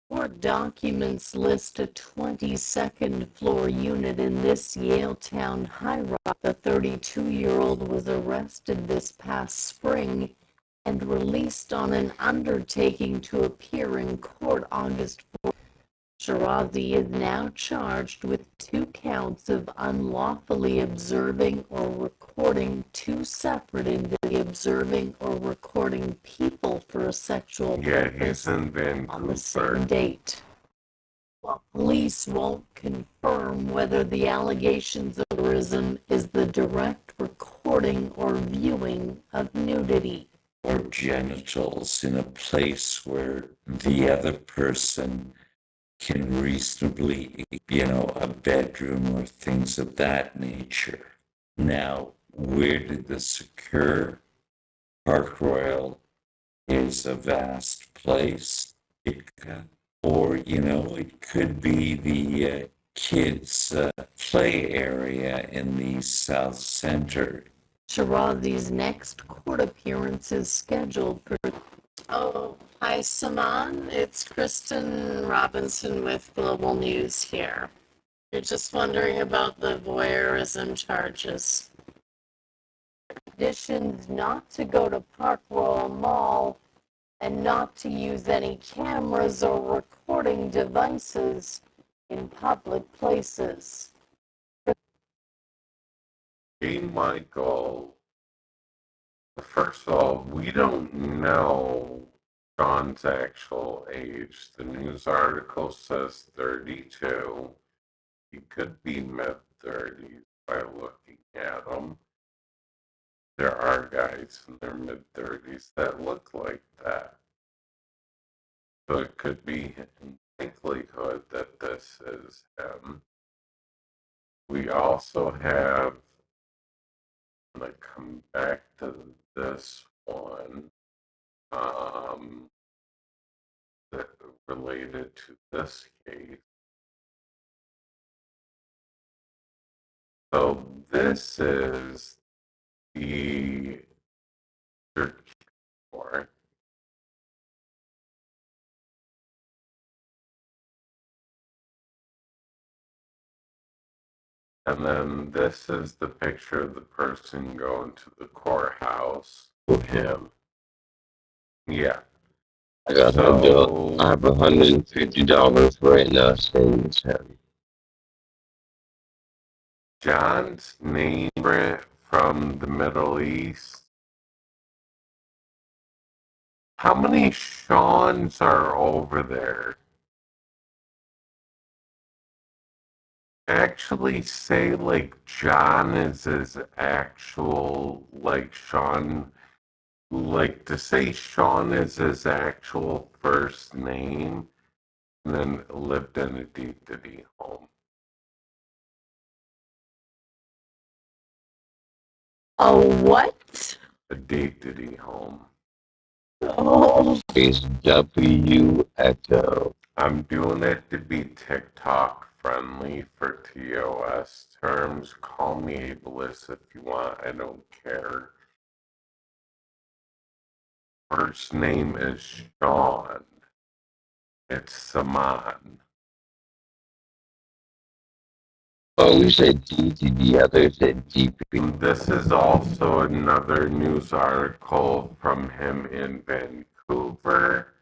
Court documents list a 22nd floor unit in this Yaletown high rise. The 32-year-old was arrested this past spring and released on an undertaking to appear in court August 4th. Sharazi is now charged with 2 counts of unlawfully observing or recording 2 separate individuals observing or recording people for a sexual purpose on the same date. While police won't confirm whether the allegations of terrorism is the direct recording or viewing of nudity or genitals in a place where the other person can reasonably, a bedroom or things of that nature. Now, where did this occur? Park Royal is a vast place. Or, it could be the kids' play area in the South Center. Sharazi's next court appearance is scheduled for. Oh, hi, Saman. It's Kristen Robinson with Global News here. You're just wondering about the voyeurism charges. Conditions not to go to Park Royal Mall and not to use any cameras or recording devices in public places. Hey, Michael. First of all, we don't know John's actual age. The news article says 32. He could be mid-30s by looking at him. There are guys in their mid-30s that look like that. So it could be in likelihood that this is him. We also have, I'm going to come back to this one. that related to this case. So this is the court. And then this is the picture of the person going to the courthouse. Him. Yeah. I got So I have $150 right now saying it's him. John's name from the Middle East. How many Shawns are over there? Actually say like John is his actual, like Shawn, like to say Shawn is his actual first name and then lived in a deep home. A what? A deep home. Oh. It's W Echo. I'm doing it to be TikTok friendly for TOS terms. Call me ableist if you want. I don't care. First name is Shawn. It's Saman. Oh, we said DTD. I thought you said DP. This is also another news article from him in Vancouver,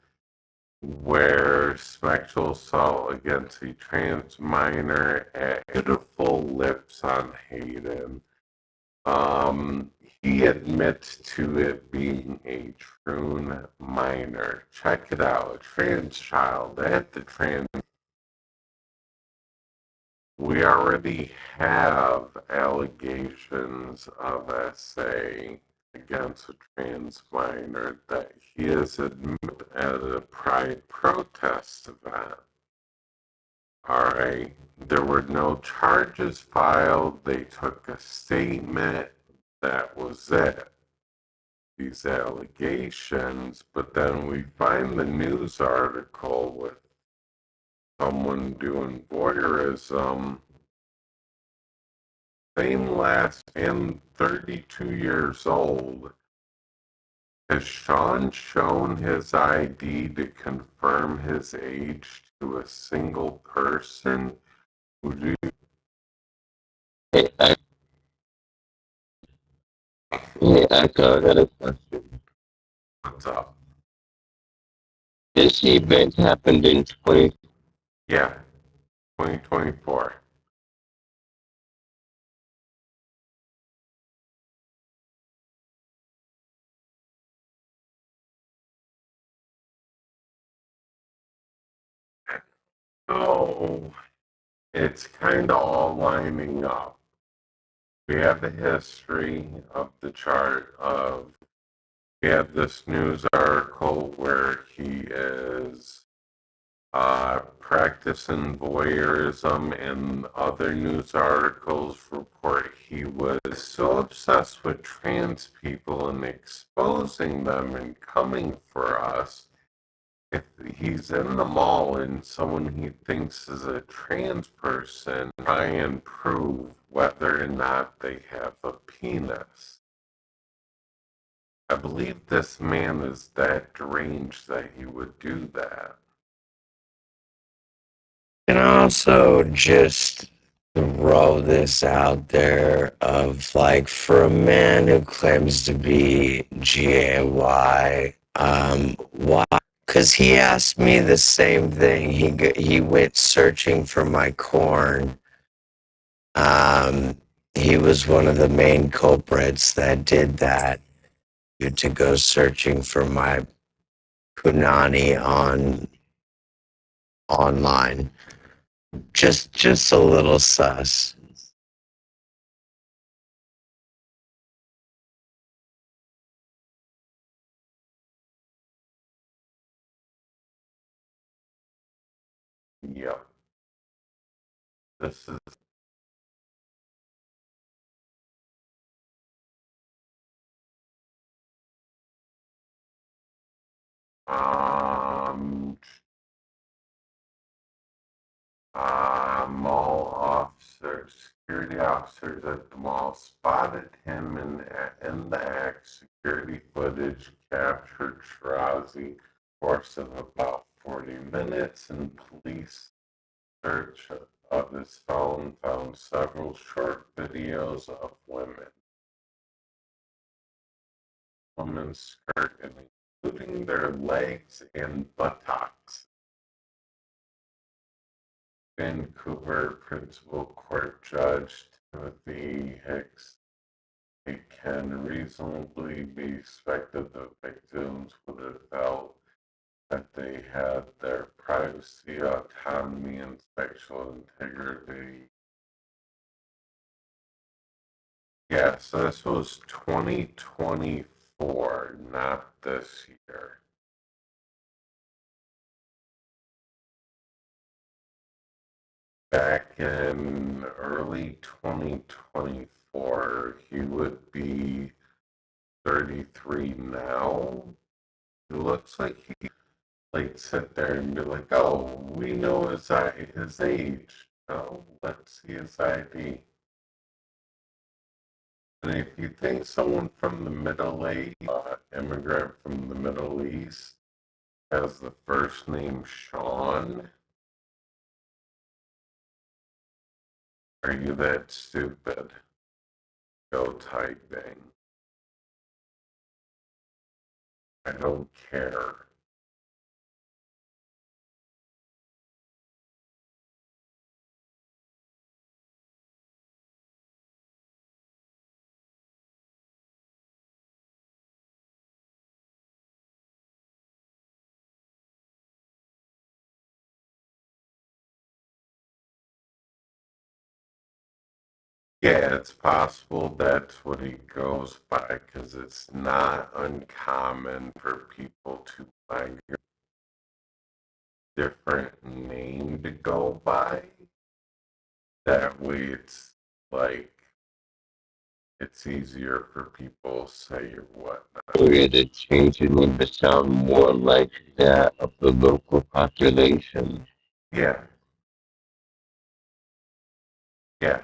where sexual assault against a trans minor at Beautiful Lips on Hayden. He admits to it being a true minor. Check it out, a trans child at the trans. We already have allegations of SA against a trans minor that he is admitted at a pride protest event. Alright, there were no charges filed. They took a statement. That was it. These allegations, but then we find the news article with someone doing voyeurism. Same last and 32 years old. Has Shawn shown his ID to confirm his age to a single person? Hey, Echo, I got a question. What's up? This event happened in 2024. Oh, it's kind of all lining up. We have the history of the chart of, we have this news article where he is practicing voyeurism, and other news articles report he was so obsessed with trans people and exposing them and coming for us. If he's in the mall and someone he thinks is a trans person, try and prove whether or not they have a penis. I believe this man is that deranged that he would do that. And also just throw this out there of like for a man who claims to be gay, why? Because he asked me the same thing. He went searching for my corn. He was one of the main culprits that did that, to go searching for my punani online. Just a little sus. Yep. This is Um, Mall officers, security officers at the mall spotted him in the act. Security footage captured Sharazi course of about 40 minutes, and police search of his phone found several short videos of women's skirt, including their legs and buttocks. Vancouver Principal Court Judge Timothy Hicks. It can reasonably be expected the victims would have felt that they had their privacy, autonomy, and sexual integrity. Yeah, so this was 2024, not this year. Back in early 2024, he would be 33 now. It looks like he sit there and be like, oh, we know his age. Oh, let's see his ID. And if you think someone from the Middle East, immigrant from the Middle East, has the first name Shawn, are you that stupid? Go typing. I don't care. Yeah, it's possible that's what he goes by, because it's not uncommon for people to find a different name to go by. That way it's it's easier for people to say or whatnot. We're going to change your name to sound more like that of the local population. Yeah. Yeah.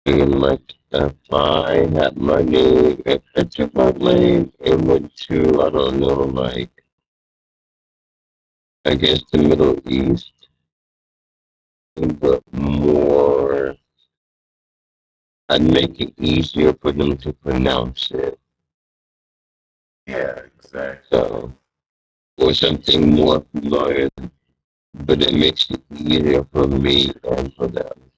And like, if I had my name, if I took my name and went to, I don't know, like, I guess the Middle East, but more, I'd make it easier for them to pronounce it. Yeah, exactly. So, or something more familiar, but it makes it easier for me and for them.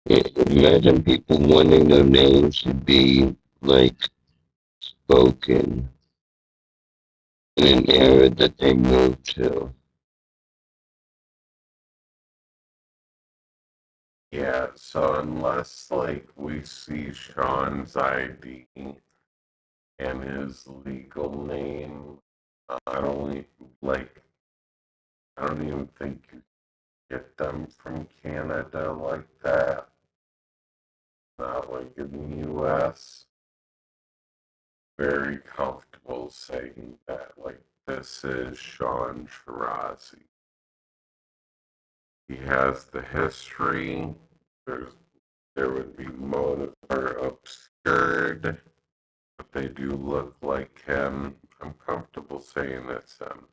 Imagine people wanting their names to be like spoken in an area that they moved to. Yeah, so unless we see Shawn's ID and his legal name, I don't I don't even think you get them from Canada like that. Not like in the US. Very comfortable saying that, this is Shawn Sharazi. He has the history. There would be motives are obscured, but they do look like him. I'm comfortable saying it's him.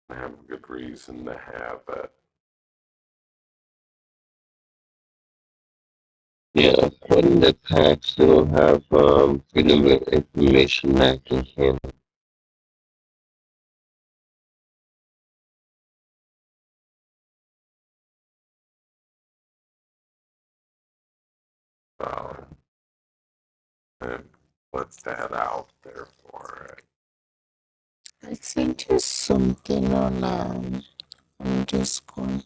I have a good reason to have it. Yeah, according to PAC, still have Freedom of Information Act in Canada. So, I put that out there for it. I sent you something on on Discord.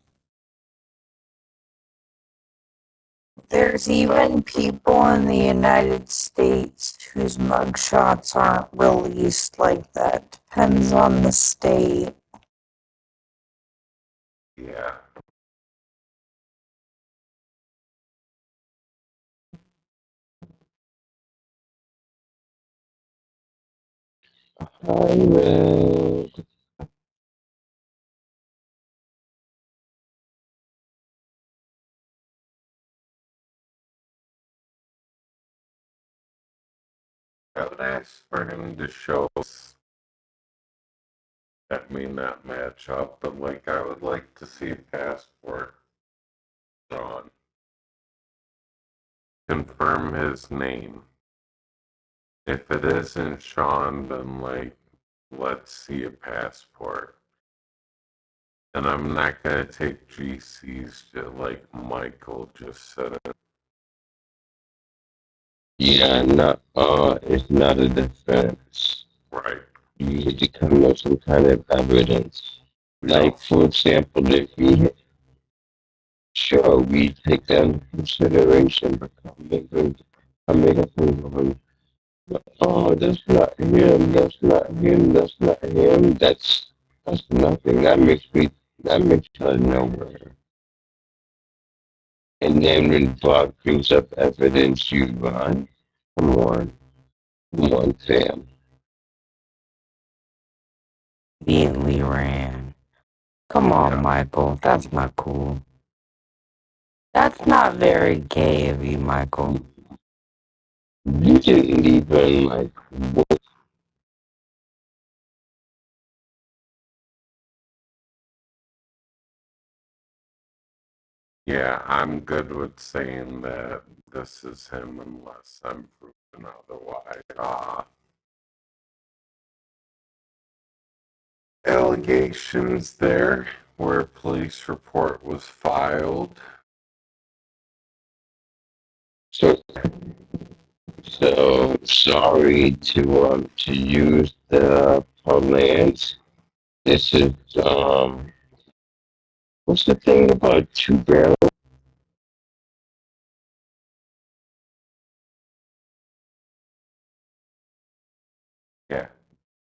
There's even people in the United States whose mugshots aren't released like that. Depends on the state. Yeah. Hyman. I would ask for him to show us. That may not match up, but like I would like to see a passport drawn. Confirm his name. If it isn't Shawn, then like let's see a passport. And I'm not gonna take GCs like Michael just said it. Yeah, it's not a defense. Right. You need to come up with some kind of evidence. Like, for example, if we, sure, we take that into consideration, but come make a thing going, oh, that's not him, that's not him, that's not him, that's nothing. That makes you out of nowhere. And then when Bob brings up evidence, you run. Come on, fam. Immediately ran. Come on, Michael. That's not cool. That's not very gay of you, Michael. You didn't even like. Yeah, I'm good with saying that this is him unless I'm proven otherwise. Allegations there where a police report was filed. So sorry to use the parlance. This is what's the thing about two barrels? Yeah.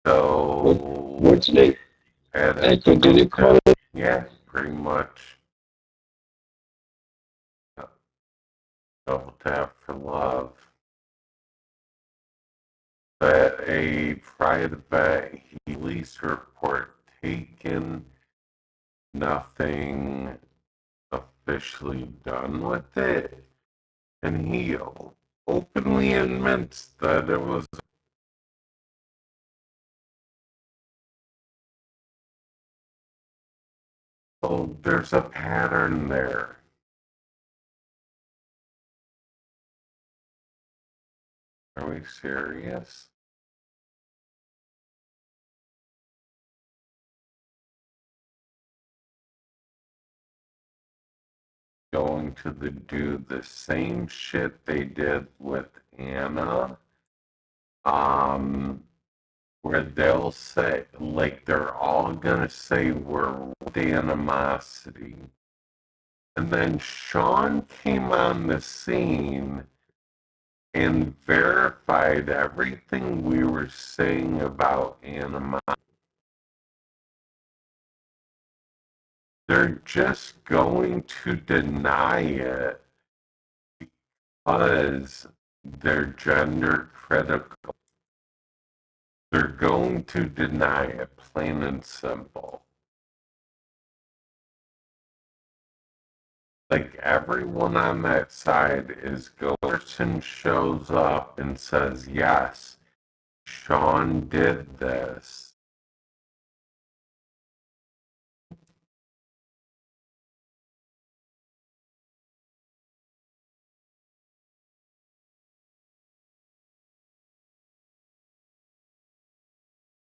So what's the Echo, did it call it? Yeah, pretty much. Double tap for love. But a private vet, police report taken, nothing officially done with it, and he openly admits that it was. So there's a pattern there. Are we serious? Going to do the same shit they did with Anna. Where they'll say, like, they're all gonna say we're with animosity. And then Shawn came on the scene and verified everything we were saying about animosity. They're just going to deny it because they're gender critical. They're going to deny it, plain and simple. Like everyone on that side is person shows up and says, yes, Shawn did this.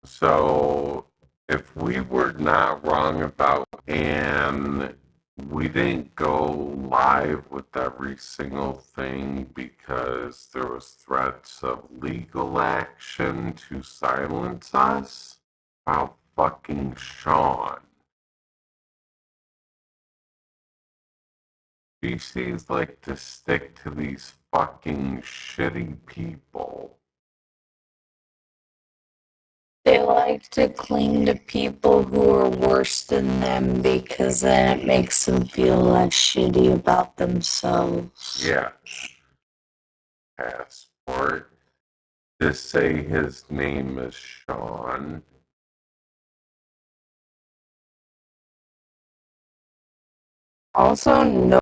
So if we were not wrong about and we didn't go live with every single thing because there was threats of legal action to silence us about fucking Shawn. GCs like to stick to these fucking shitty people. They like to cling to people who are worse than them because then it makes them feel less shitty about themselves. Yeah. Passport. Just say his name is Shawn. Also, no,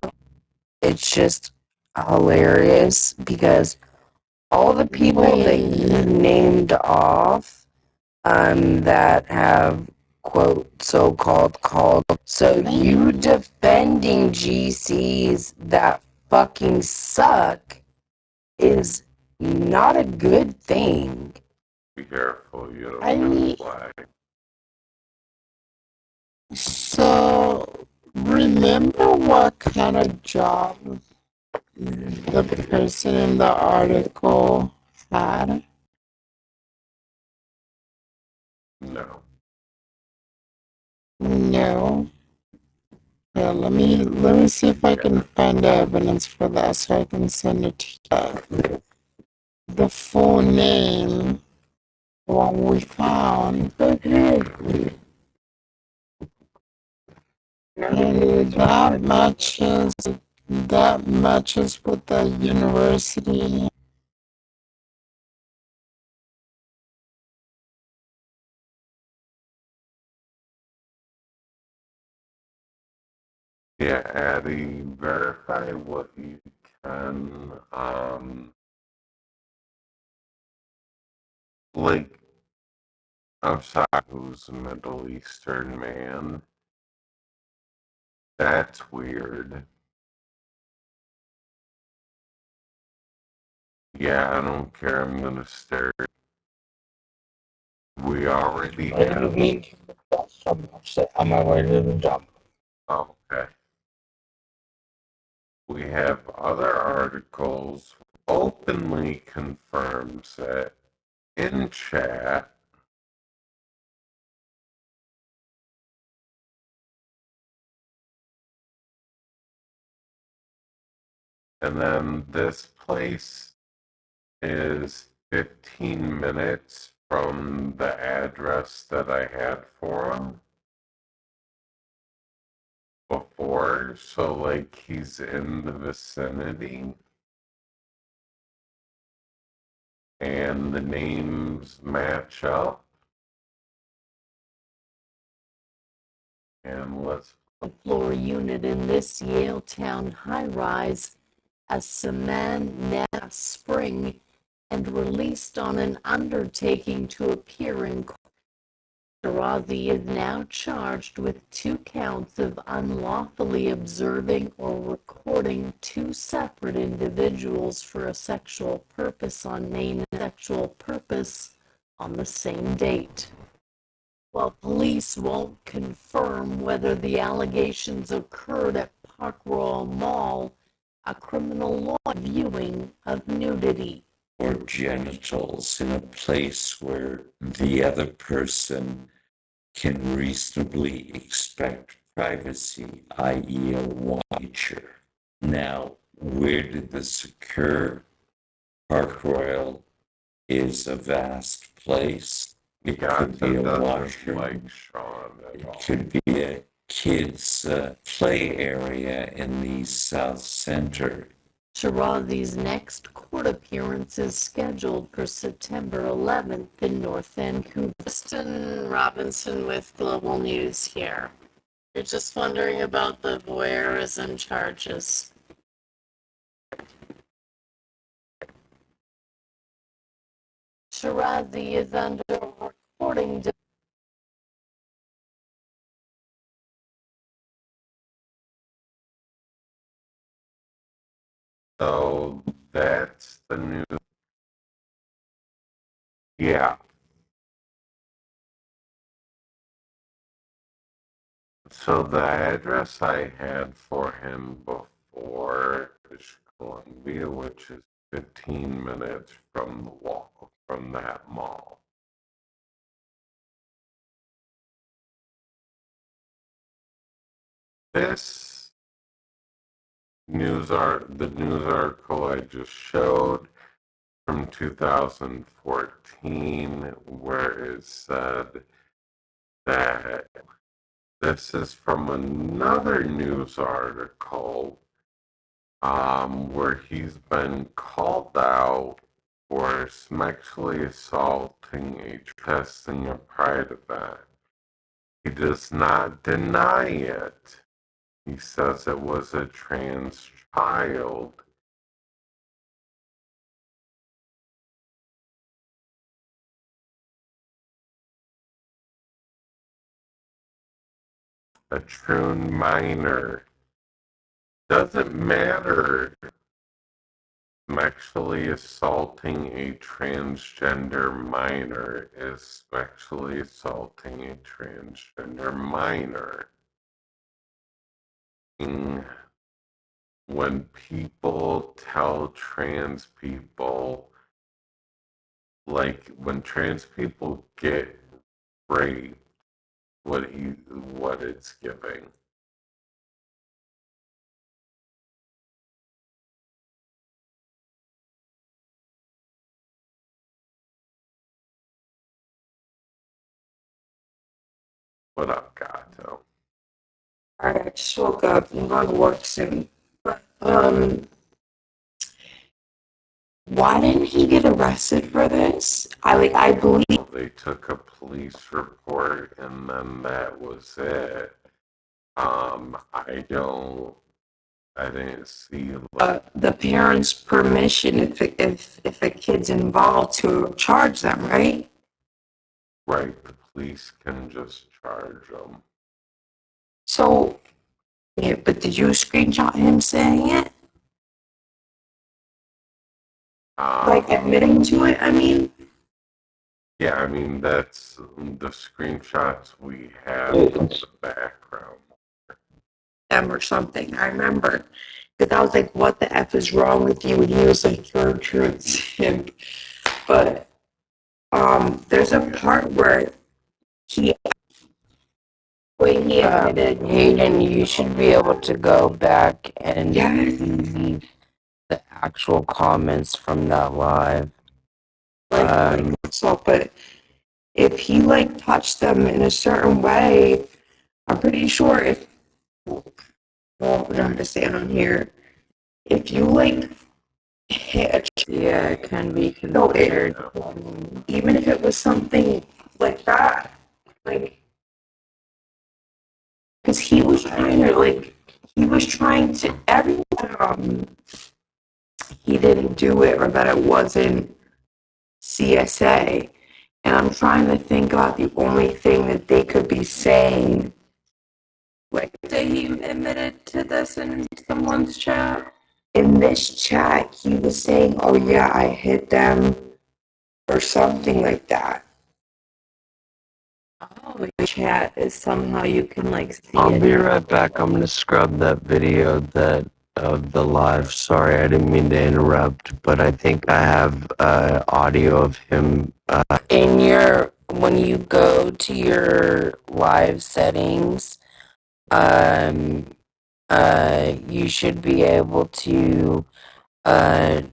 it's just hilarious because all the people that you named off that have quote so-called called, so you defending GCs that fucking suck is not a good thing. Be careful, you don't get flagged. So, remember what kind of job the person in the article had? No. No. Yeah, let me see if I can find the evidence for that so I can send it to you. The full name, what we found. And that matches with the university. Yeah, Addie, verify what you can. Like, I'm sorry, who's a Middle Eastern man? That's weird. Yeah, I don't care. I'm gonna stare. We already have. On my way to the job. Oh, okay. We have other articles openly confirms it in chat. And then this place is 15 minutes from the address that I had for him before. So, like, he's in the vicinity. And the names match up. And let's floor unit in this Yaletown high-rise as Saman Spring and released on an undertaking to appear in court. Sharazi is now charged with 2 counts of unlawfully observing or recording 2 separate individuals for a sexual purpose on the same date. While police won't confirm whether the allegations occurred at Park Royal Mall, a criminal law viewing of nudity or genitals in a place where the other person can reasonably expect privacy, i.e., a watcher. Now, where did this occur? Park Royal is a vast place. It could be a washroom. like Shawn at all. It could be a kids' play area in the South Center. Sharazi's next court appearance is scheduled for September 11th in North Vancouver. Kristen Robinson with Global News here. You're just wondering about the voyeurism charges. Sharazi is under recording. So that's the new. Yeah. So the address I had for him before is Columbia, which is 15 minutes from the wall, from that mall. This the news article I just showed from 2014, where it said that this is from another news article where he's been called out for sexually assaulting a testing a pride event. He does not deny it. He says it was a trans child. A true minor. Doesn't matter. Sexually assaulting a transgender minor is sexually assaulting a transgender minor. When people tell trans people, like when trans people get raped, what it's giving. What up, Gato? Alright, I just woke up. I'm going to work soon. But, why didn't he get arrested for this? I believe They took a police report and then that was it. I didn't see the parents' permission if a kid's involved to charge them, right? Right, the police can just charge them. So, yeah, but did you screenshot him saying it? Like admitting to it, I mean? Yeah, I mean, that's the screenshots we have in the background. Or something. I remember. Because I was like, what the F is wrong with you? And he was like, you're a true simp. But there's a part where he admitted. Hayden, you should be able to go back and read the actual comments from that live. But if he like touched them in a certain way, I'm pretty sure if well, I don't understand on here. If you like hit a it can be considered. Even if it was something like that, like because he was trying to everyone he didn't do it or that it wasn't CSA. And I'm trying to think about the only thing that they could be saying. Like, say he admitted to this in someone's chat. In this chat, he was saying, oh yeah, I hit them or something like that. Oh, the chat is somehow you can like see I'll it. be right back. I'm gonna scrub that video of the live. Sorry, I didn't mean to interrupt, but I think I have audio of him when you go to your live settings, you should be able to and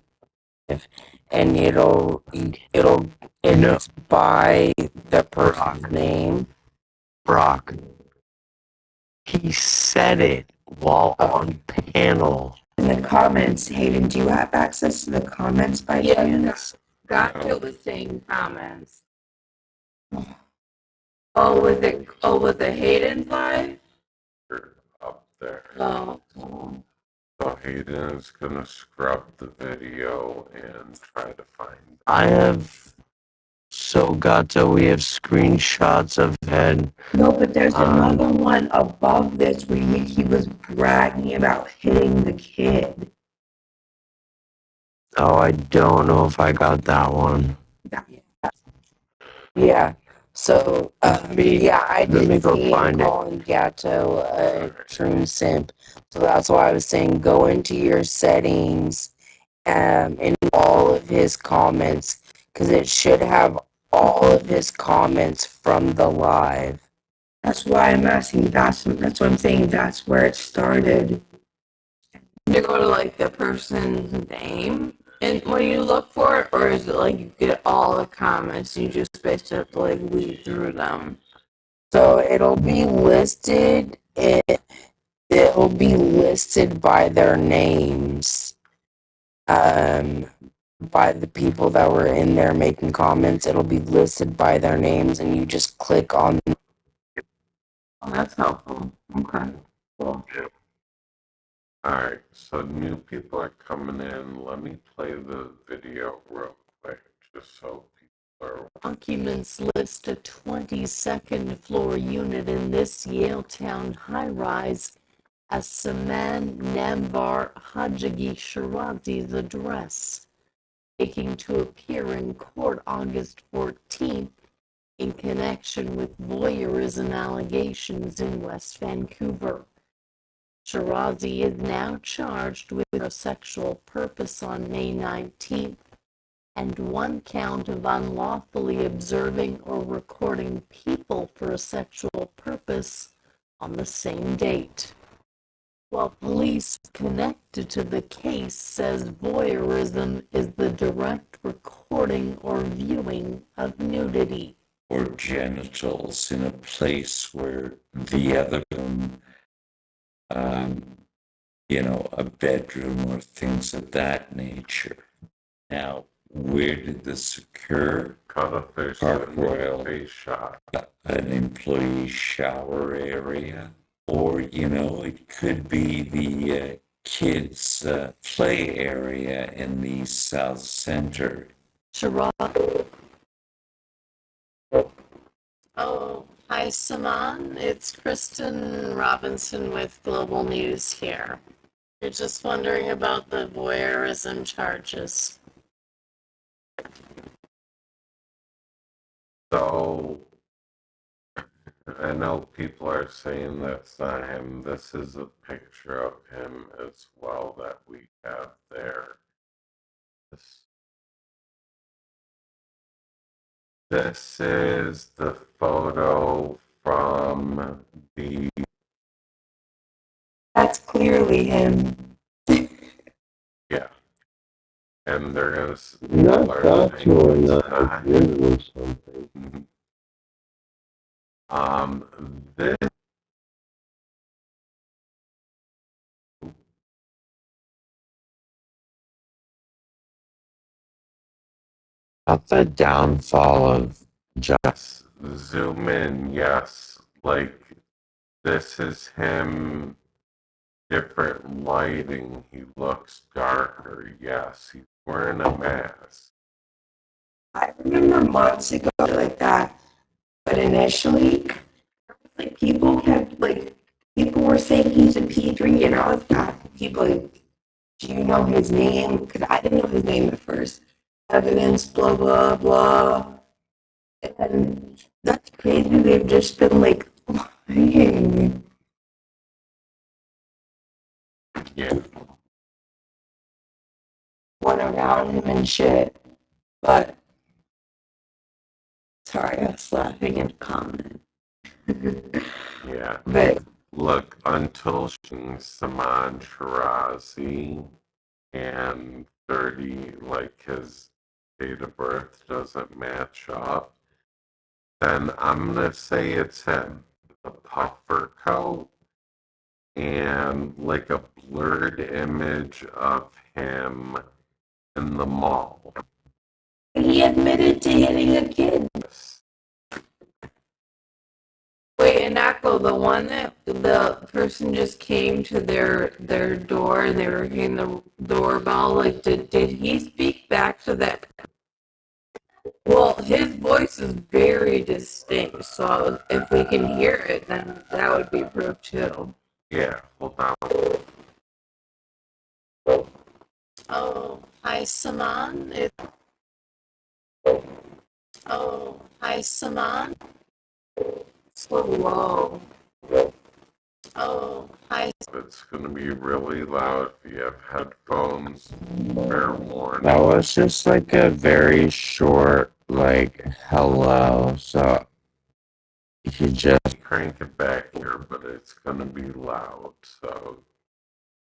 it's by the person's name. Brock. He said it while on panel. In the comments, Hayden, do you have access to the comments by chance? Gato was saying comments. Was it Hayden's live? Up there. Oh. So Hayden is gonna scrub the video and try to find it. I have Gato, we have screenshots of it. No, but there's another one above this where he was bragging about hitting the kid. Oh, I don't know if I got that one. Yeah. So, I did go see find him calling Gato a true simp. So that's why I was saying go into your settings in all of his comments because it should have all of his comments from the live. That's why I'm asking. That's what I'm saying. That's where it started. to go to like the person's name and when you look for it, or is it like you get all the comments and you just basically have to like weed through them? So it'll be listed. It'll be listed by their names. By the people that were in there making comments, it'll be listed by their names, and you just click on. Oh, that's helpful. Okay, cool. Alright, so new people are coming in. Let me play the video real quick, just so people are. Documents list a 22nd floor unit in this Yaletown high rise as Saman Namvar Hajagi Sharazi's address, taking to appear in court August 14th in connection with voyeurism allegations in West Vancouver. Sharazi is now charged with a sexual purpose on May 19th and one count of unlawfully observing or recording people for a sexual purpose on the same date. While police connected to the case says voyeurism is the direct recording or viewing of nudity or genitals in a place where the other room, a bedroom or things of that nature. Now, where did this occur? Park Royal, face shot. An employee shower area, or it could be the kids' play area in the South Center. Oh, hi, Saman. It's Kristen Robinson with Global News here. You're just wondering about the voyeurism charges. So, I know people are saying that's not him. This is a picture of him as well that we have there. This is the photo from the. That's clearly him. Yeah. And they're going to. Not that or not or something. This. That's the downfall of just zoom in, yes. Like, this is him, different lighting. He looks darker, yes. He's wearing a mask. I remember months ago like that, but initially, like people were saying he's a P3, and I was asking people, like, do you know his name? Because I didn't know his name at first. Evidence, blah blah blah, and that's crazy. They've just been like lying. Yeah. Went around him and shit, but sorry, I was laughing in a comment. Yeah. But look, until Saman Sharazi and 30, like his date of birth doesn't match up, then I'm going to say it's him. The puffer coat and like a blurred image of him in the mall. he admitted to hitting a kid. Wait, and Echo, the one that the person just came to their door and they were ringing the doorbell, like did he speak back to that? Well, his voice is very distinct, so if we can hear it, then that would be proof too. Yeah, hold on. Oh, hi, Saman. Oh, hi, Saman. So low. Oh, hi. It's going to be really loud if you have headphones. Fair warning. that was just like a very short like hello, so you just Crank it back here, but it's going to be loud, so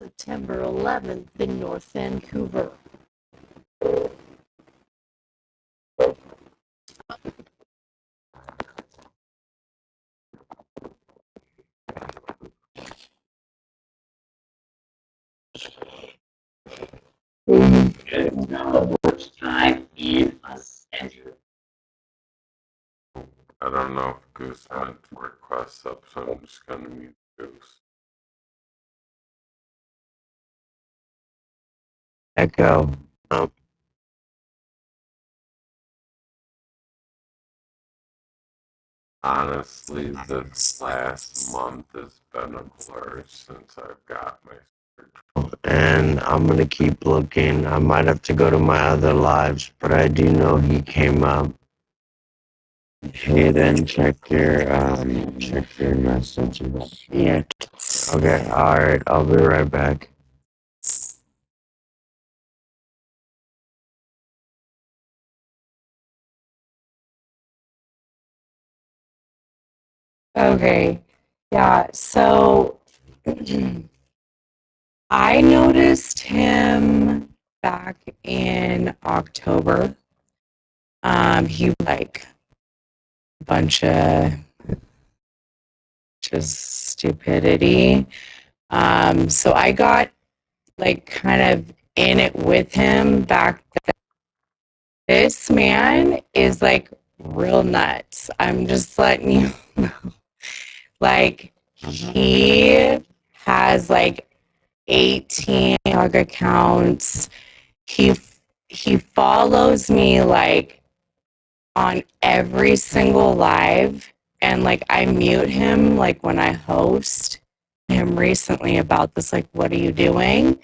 September 11th in North Vancouver. I don't know if Goose meant to request up, so I'm just gonna mute Goose. Echo. Honestly, this last month has been a blur since I've got my surgery. And I'm gonna keep looking. I might have to go to my other lives, but I do know he came up. Hey, then check your messages. Yeah. Okay, alright, I'll be right back. Okay. Yeah. So I noticed him back in October. He like a bunch of just stupidity. So I got like kind of in it with him back then. This man is like real nuts. I'm just letting you know. Like he has like 18 dog accounts. He follows me like on every single live, and like I mute him like when I host him recently about this, like, what are you doing?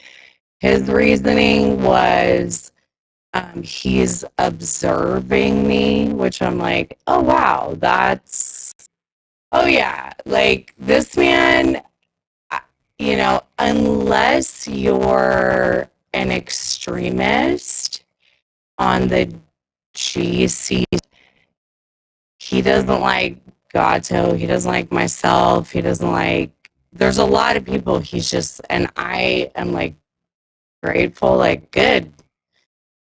His reasoning was he's observing me, which I'm like, oh wow, that's, oh yeah, like this man, you know, unless you're an extremist on the GC, he doesn't like Gato, he doesn't like myself, he doesn't like, there's a lot of people he's just, and I am like grateful, like, good,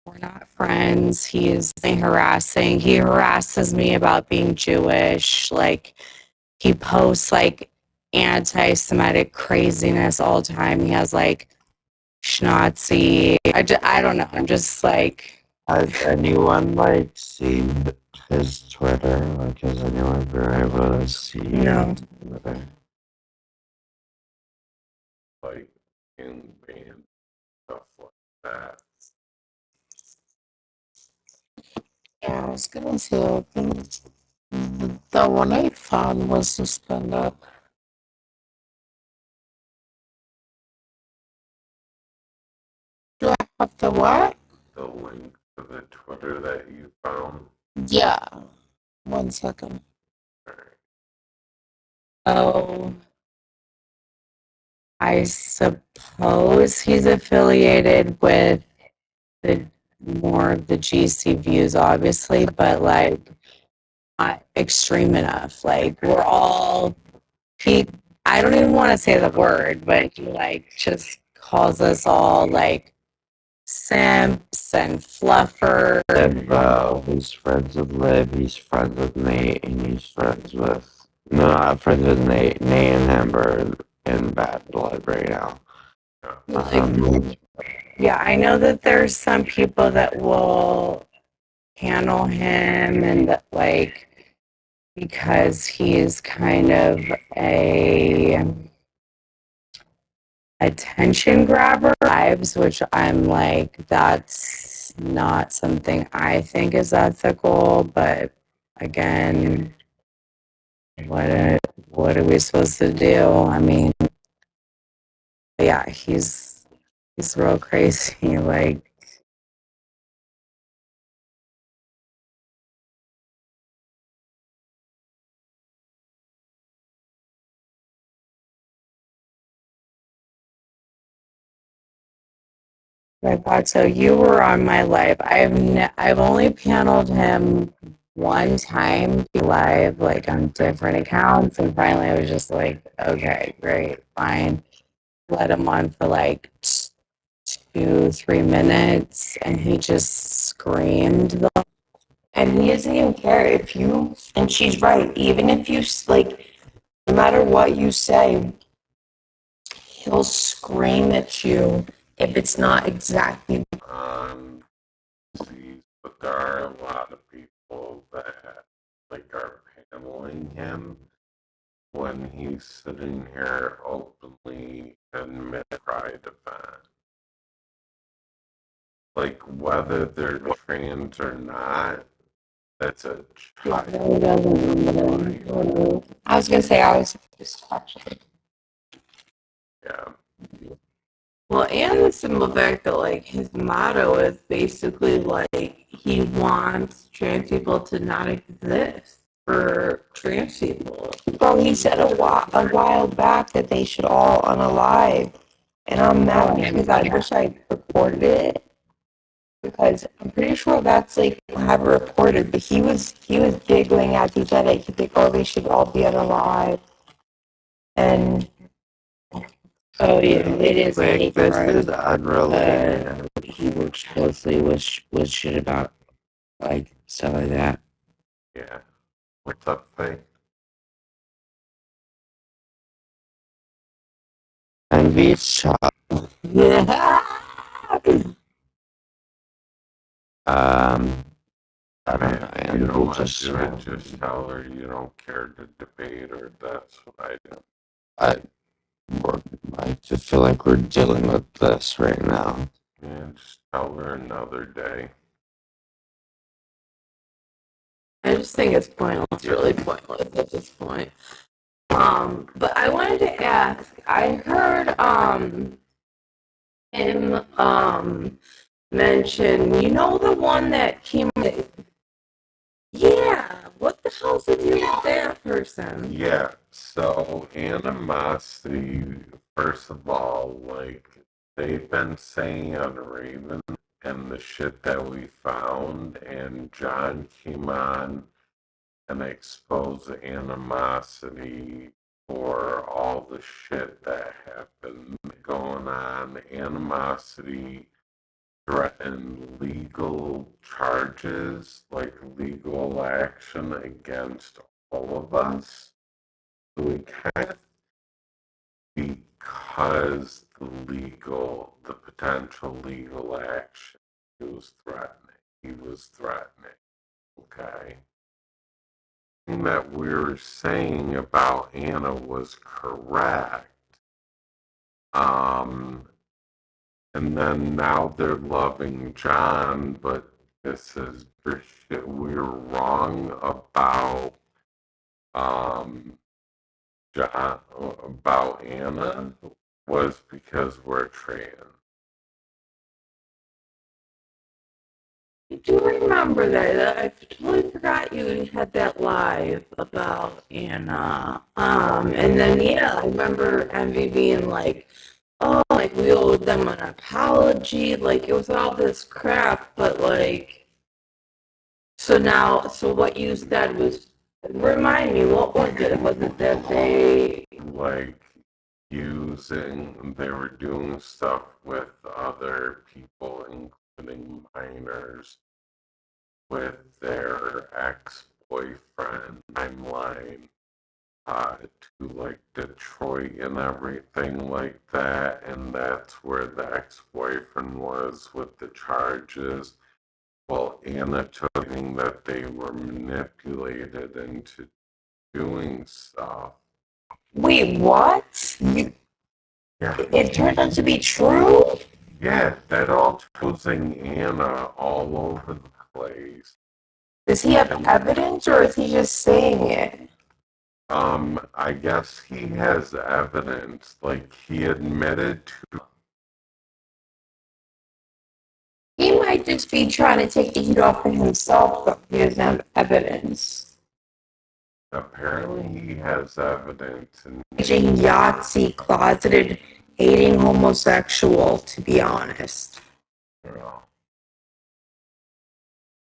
we're not friends. He is harassing. He harasses me about being Jewish. Like, he posts like anti-Semitic craziness all the time. He has like schnazzy. I don't know. I'm just like. Has anyone like seen his Twitter? Like, has anyone been able to see? No. Like in band stuff like that. Yeah, I was gonna say the one I found was suspended. Do I have the what? The link to the Twitter that you found. Yeah. 1 second. Oh, I suppose he's affiliated with the more of the GC views, obviously, but like not extreme enough. Like we're all he. I don't even want to say the word, but he like just calls us all like simps and fluffers. He's friends with Liv, he's friends with Nate, and he's friends with, no, not friends with Nate. Nate and him are in bad blood right now. Yeah, I know that there's some people that will handle him and that like because he's kind of a attention grabber lives, which I'm like, that's not something I think is ethical, but again, what are we supposed to do? I mean, yeah, he's real crazy. Like, so you were on my live. I've only paneled him one time live, like on different accounts, and finally I was just like, okay, great, fine. let him on for like 2-3 minutes, and he just screamed them. And he doesn't even care if you. And she's right. Even if you like, no matter what you say, he'll scream at you if it's not exactly. But there are a lot of people that like are paneling him when he's sitting here openly admit pride event. Like whether they're trans or not, that's a child. I was gonna say I was just touching. Yeah. Well, and the simple fact that like his motto is basically like he wants trans people to not exist for trans people. Well, he said a while back that they should all unalive, and I'm mad because I wish I recorded it because I'm pretty sure that's like I have it recorded. But he was giggling as he said it. He's like, "Oh, they should all be unalive," and. Oh yeah, it is. Like, this is unrelated. He works closely with shit about like stuff like that. Yeah. What's up, Faye? Envy shot. Yeah. I don't know. You don't want to do it, just tell her you don't care to debate her. That's what I do. I just feel like we're dealing with this right now. Yeah, just tell her another day. I just think it's pointless, really pointless at this point. But I wanted to ask, I heard him mention, you know, the one that came. Yeah, what the hell's the deal with that person? Yeah, so animosity, first of all, like they've been saying on Raven and the shit that we found, and John came on and exposed the animosity for all the shit that happened going on. Animosity threatened legal charges, like legal action against all of us. So we kind of, because the potential legal action he was threatening, okay? And that we were saying about Anna was correct. And then now they're loving John, but this is shit we were wrong about John, about Anna was because we're trans. I do remember that. I totally forgot you had that live about Anna. And then yeah, I remember Envy being like, "Oh, like we owed them an apology." Like it was all this crap, but like, so what you said was, remind me, what was it? Was it that they like they were doing stuff with other people, including minors, with their ex-boyfriend timeline to like Detroit and everything like that, and that's where the ex-boyfriend was with the charges. Well, Anna took that they were manipulated into doing stuff. Wait, what? Yeah. It turned out to be true? Yeah, that all choosing Anna all over the place. Does he have evidence or is he just saying it? I guess he has evidence. Like he admitted to. He might just be trying to take the heat off for himself, but he doesn't have evidence. Apparently, he has evidence. And A Yahtzee closeted hating homosexual, to be honest. Well,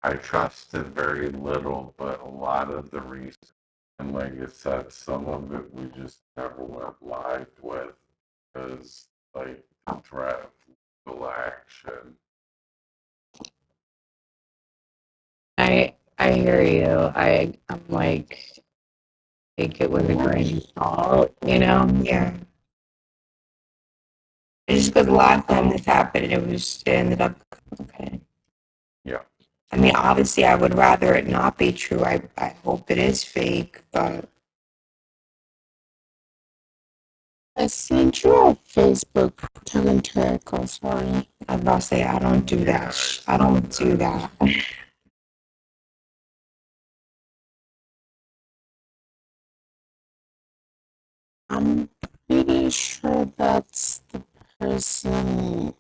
I trusted very little, but a lot of the reasons, and like I said, some of it we just never went live with. as like the threat of legal action. I hear you. I'm like, take it with a grain of salt, you know? Yeah. It's just because last time this happened, it ended up okay. Yeah. I mean, obviously, I would rather it not be true. I hope it is fake, but I sent you a Facebook telling to Echo, sorry. I was about to say, I don't do that. I don't do that. I'm pretty sure that's the person,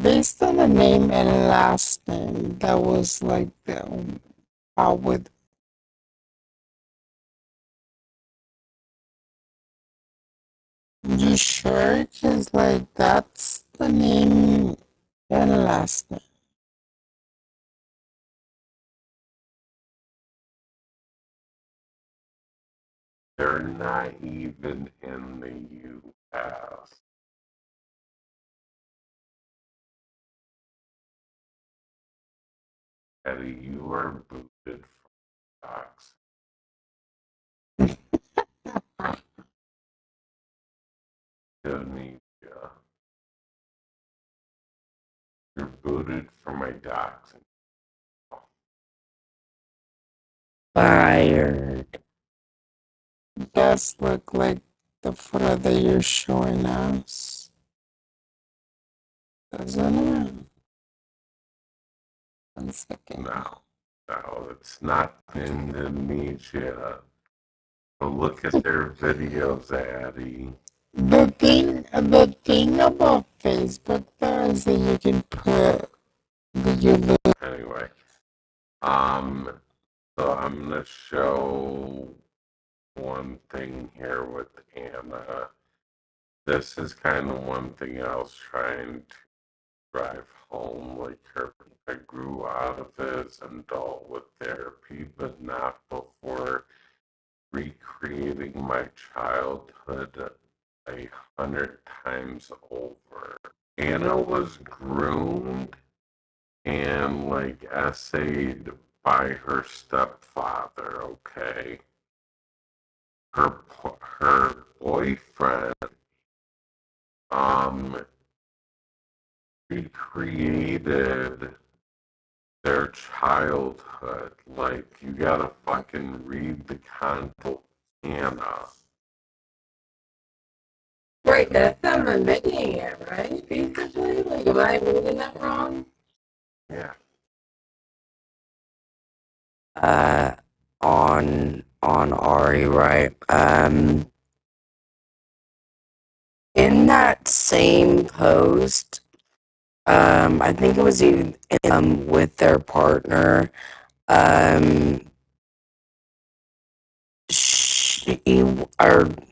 based on the name and last name, that was like the with. You sure? Cause like that's the name and last name. They're not even in the U.S. Eddie, you are booted from docs. Indonesia. You're booted from my docs. Fired. Does look like the photo that you're showing us, doesn't it? 1 second. No, it's not Indonesia. But look at their videos, Addie. The thing about Facebook though is that you can put your little. Anyway, so I'm gonna show one thing here with Anna. This is kind of one thing I was trying to drive home. Like I grew out of it as an adult with therapy, but not before recreating my childhood 100 times over. Anna was groomed and like essayed by her stepfather. Okay, her boyfriend recreated their childhood. Like you gotta fucking read the content, Anna. Right, that's not admitting it, right? Basically, like, am I reading that wrong? Yeah. On Ari, right? In that same post, I think it was even with their partner,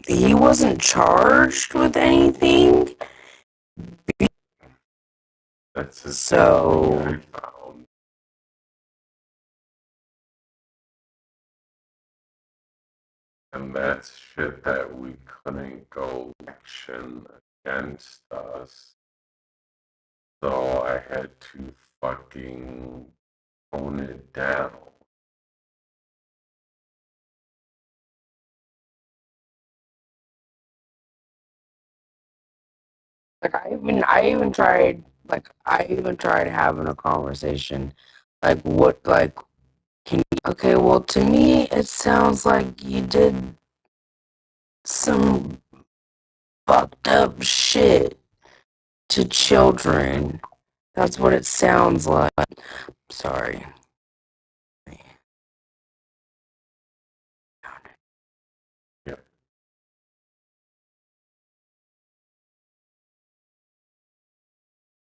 he wasn't charged with anything. That's the So thing I found. And that's shit that we couldn't go action against us. So I had to fucking tone it down. like I even tried having a conversation. Like what like can you, okay, well to me it sounds like you did some fucked up shit to children. That's what it sounds like. Sorry. Yep.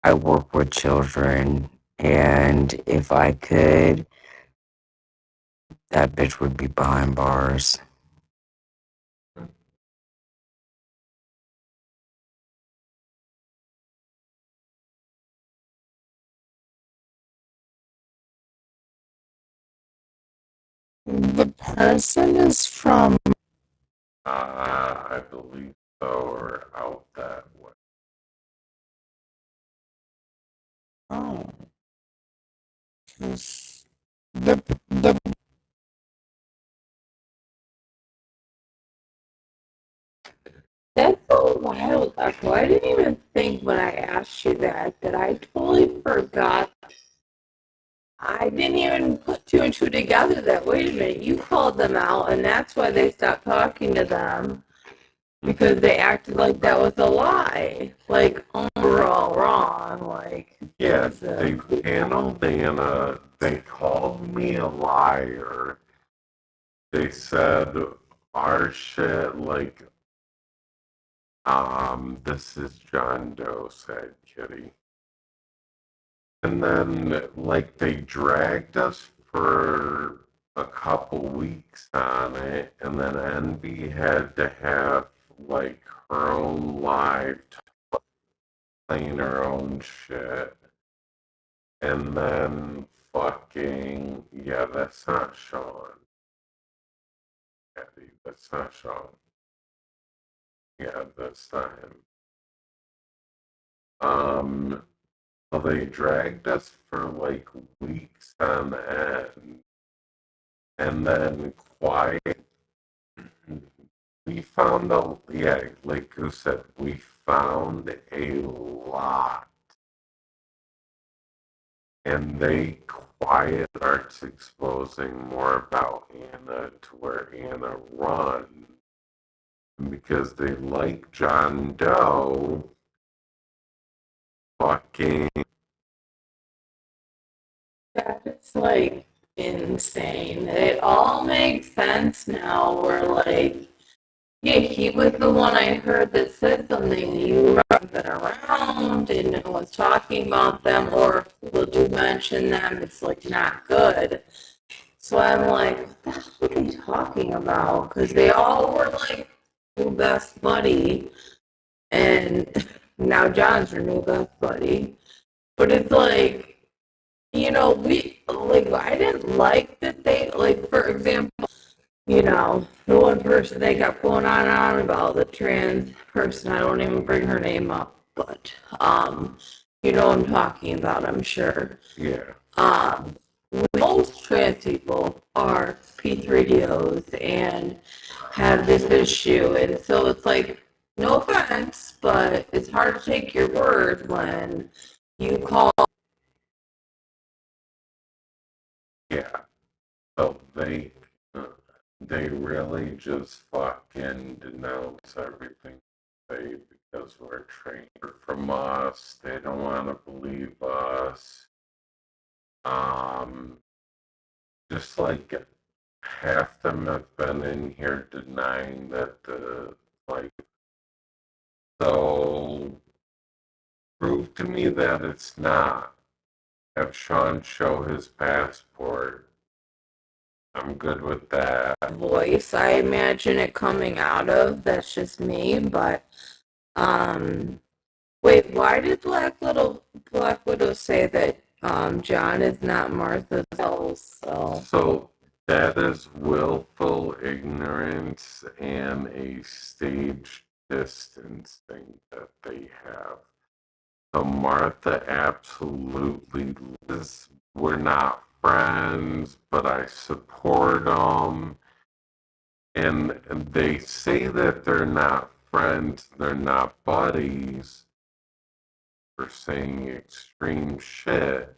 I work with children, and if I could, that bitch would be behind bars. The person is from. I believe or out that way. Oh. The That's so wild, Echo. I didn't even think when I asked you that I totally forgot. I didn't even put two and two together that, wait a minute, you called them out, and that's why they stopped talking to them. Because they acted like that was a lie. Like, oh, we're all wrong. Like, yeah, they paneled Anna. They called me a liar. They said our shit, like, this is John Doe, said Kitty. And then, like, they dragged us for a couple weeks on it, and then Envy had to have, like, her own live playing her own shit. And then fucking, yeah, that's not Shawn. Eddie, that's not Shawn. Yeah, that's not him. So they dragged us for like weeks on end. And then quiet, we found a, yeah, like you said, we found a lot. And they quiet starts exposing more about Anna to where Anna runs. Because they like John Doe fucking. that's like insane. It all makes sense now. We're like, yeah, he was the one I heard that said something. You haven't been around and no one's talking about them, or if people do mention them, it's like not good. So I'm like, what the hell are they talking about? Because they all were like new best buddy, and now John's her new best buddy. But it's like, you know, I didn't like that they, like, for example, you know, the one person they got going on about, the trans person, I don't even bring her name up, but, you know what I'm talking about, I'm sure. Yeah. Most trans people are P3DOs and have this issue, and so it's like, no offense, but it's hard to take your word when you call. Yeah. So they really just fucking denounce everything they because we're trained from us. They don't want to believe us. Just like half them have been in here denying that the like. So prove to me that it's not. Have Shawn show his passport. I'm good with that. Voice I imagine it coming out of. That's just me, but wait, why did Black Widow say that John is not Martha's soul? So that is willful ignorance and a staged distancing that they have. So Martha absolutely is. We're not friends, but I support them. And they say that they're not friends, they're not buddies for saying extreme shit.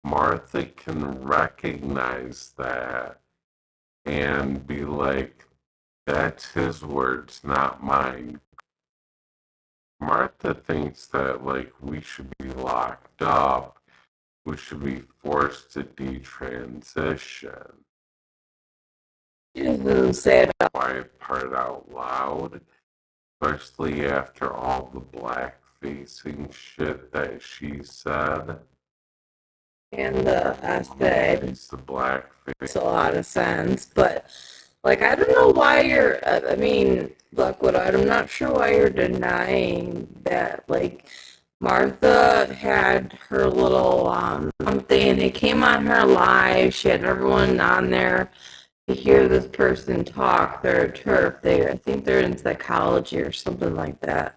Martha can recognize that and be like, that's his words, not mine. Martha thinks that, like, we should be locked up, we should be forced to detransition. She doesn't say it out. Quiet part out loud, especially after all the black facing shit that she said. And the essay. It's the black face. Makes a lot of sense, but like I don't know why you're. I mean, Blackwood. I'm not sure why you're denying that. Like Martha had her little something. They came on her live. She had everyone on there to hear this person talk. They're a TERF. I think they're in psychology or something like that.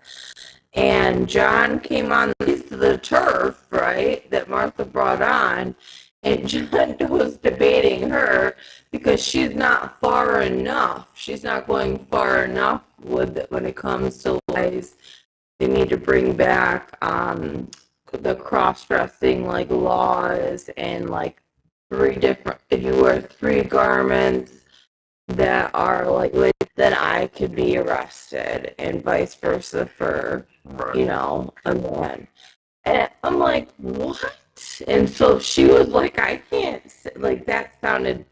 And John came on the TERF, right, that Martha brought on, and John was debating her because she's not far enough. She's not going far enough when it comes to lies. They need to bring back the cross-dressing like laws and like if you wear 3 garments that are like then I could be arrested and vice versa for a man. And I'm like, what? And so she was like, I can't like that sounded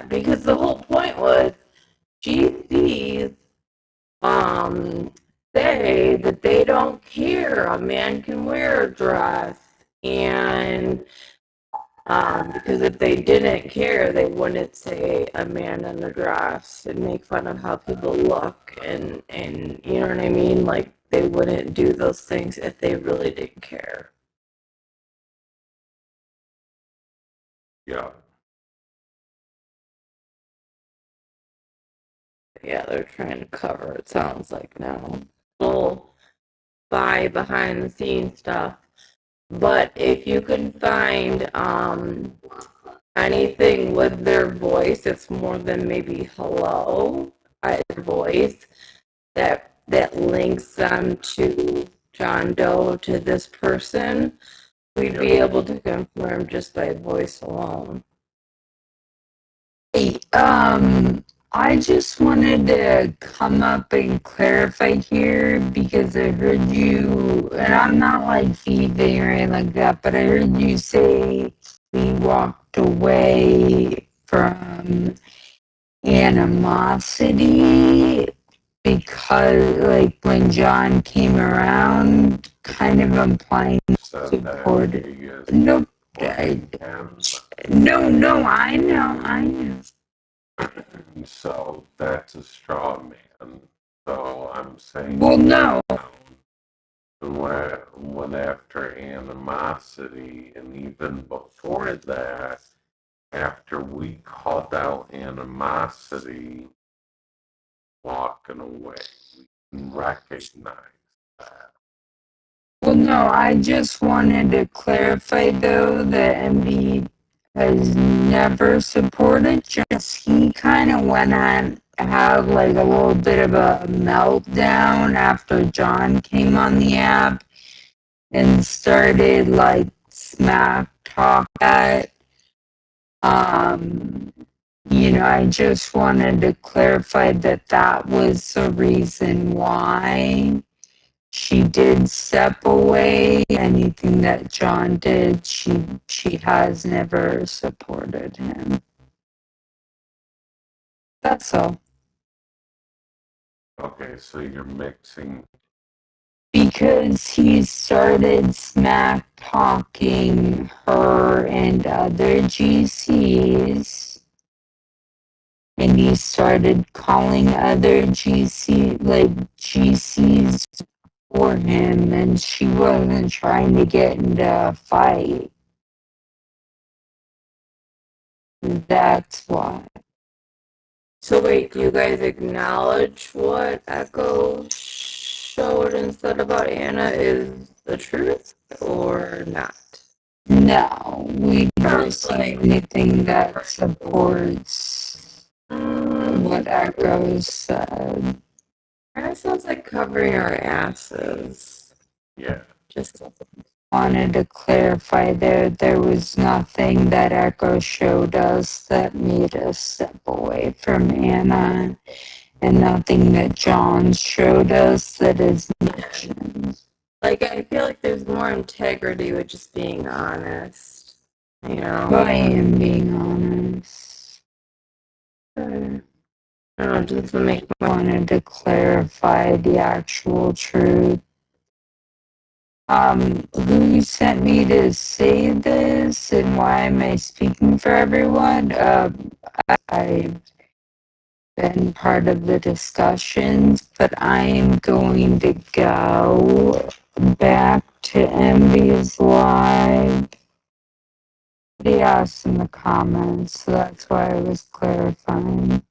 because the whole point was she sees say that they don't care. A man can wear a dress and because if they didn't care, they wouldn't say a man in a dress and make fun of how people look and you know what I mean? Like they wouldn't do those things if they really didn't care. Yeah. Yeah, they're trying to cover it, sounds like now. Full spy behind the scenes stuff. But if you can find anything with their voice, it's more than maybe hello, voice that links them to John Doe to this person, we'd be able to confirm just by voice alone. Hey, I just wanted to come up and clarify here because I heard you, and I'm not like thieving or anything like that, but I heard you say we walked away from animosity because, like, when John came around, kind of implying support. Nope. No, I know. So that's a straw man. So I'm saying. Well, no. When after animosity, and even before that, after we called out animosity, walking away, we can recognize that. Well, no, I just wanted to clarify though that MB has never supported just he kind of went on had like a little bit of a meltdown after John came on the app and started like smack talk at I just wanted to clarify that that was the reason why she did step away. Anything that John did, she has never supported him. That's all. Okay, so you're mixing. Because he started smack talking her and other GCs. And he started calling other GCs for him, and she wasn't trying to get into a fight. That's why. So wait, do you guys acknowledge what Echo showed and said about Anna is the truth or not? No, we don't see anything that supports what Echo said. That sounds like covering our asses. Yeah. Just wanted to clarify there was nothing that Echo showed us that made us step away from Anna, and nothing that John showed us that is mentioned. like I feel like there's more integrity with just being honest. You know? I am being honest. I don't know, just to make wanted to clarify the actual truth. Who sent me to say this and why am I speaking for everyone? I've been part of the discussions, but I am going to go back to MB's live Somebody asked in the comments, so that's why I was clarifying.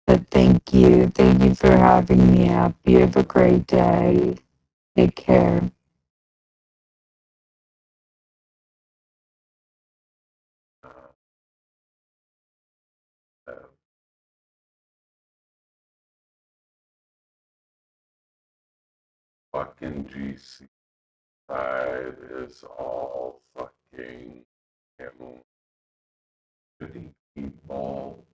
But thank you. Thank you for having me up. You have a great day. Take care. Fucking GC side is all fucking shitty people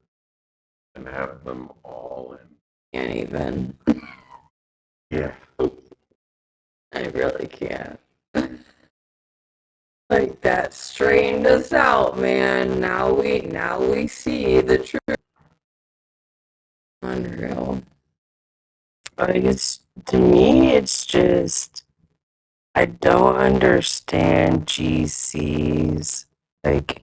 and have them all in. Can't even. Yeah. I really can't. Like that strained us out, man. Now we see the truth. Unreal. I guess to me, it's just I don't understand GC's like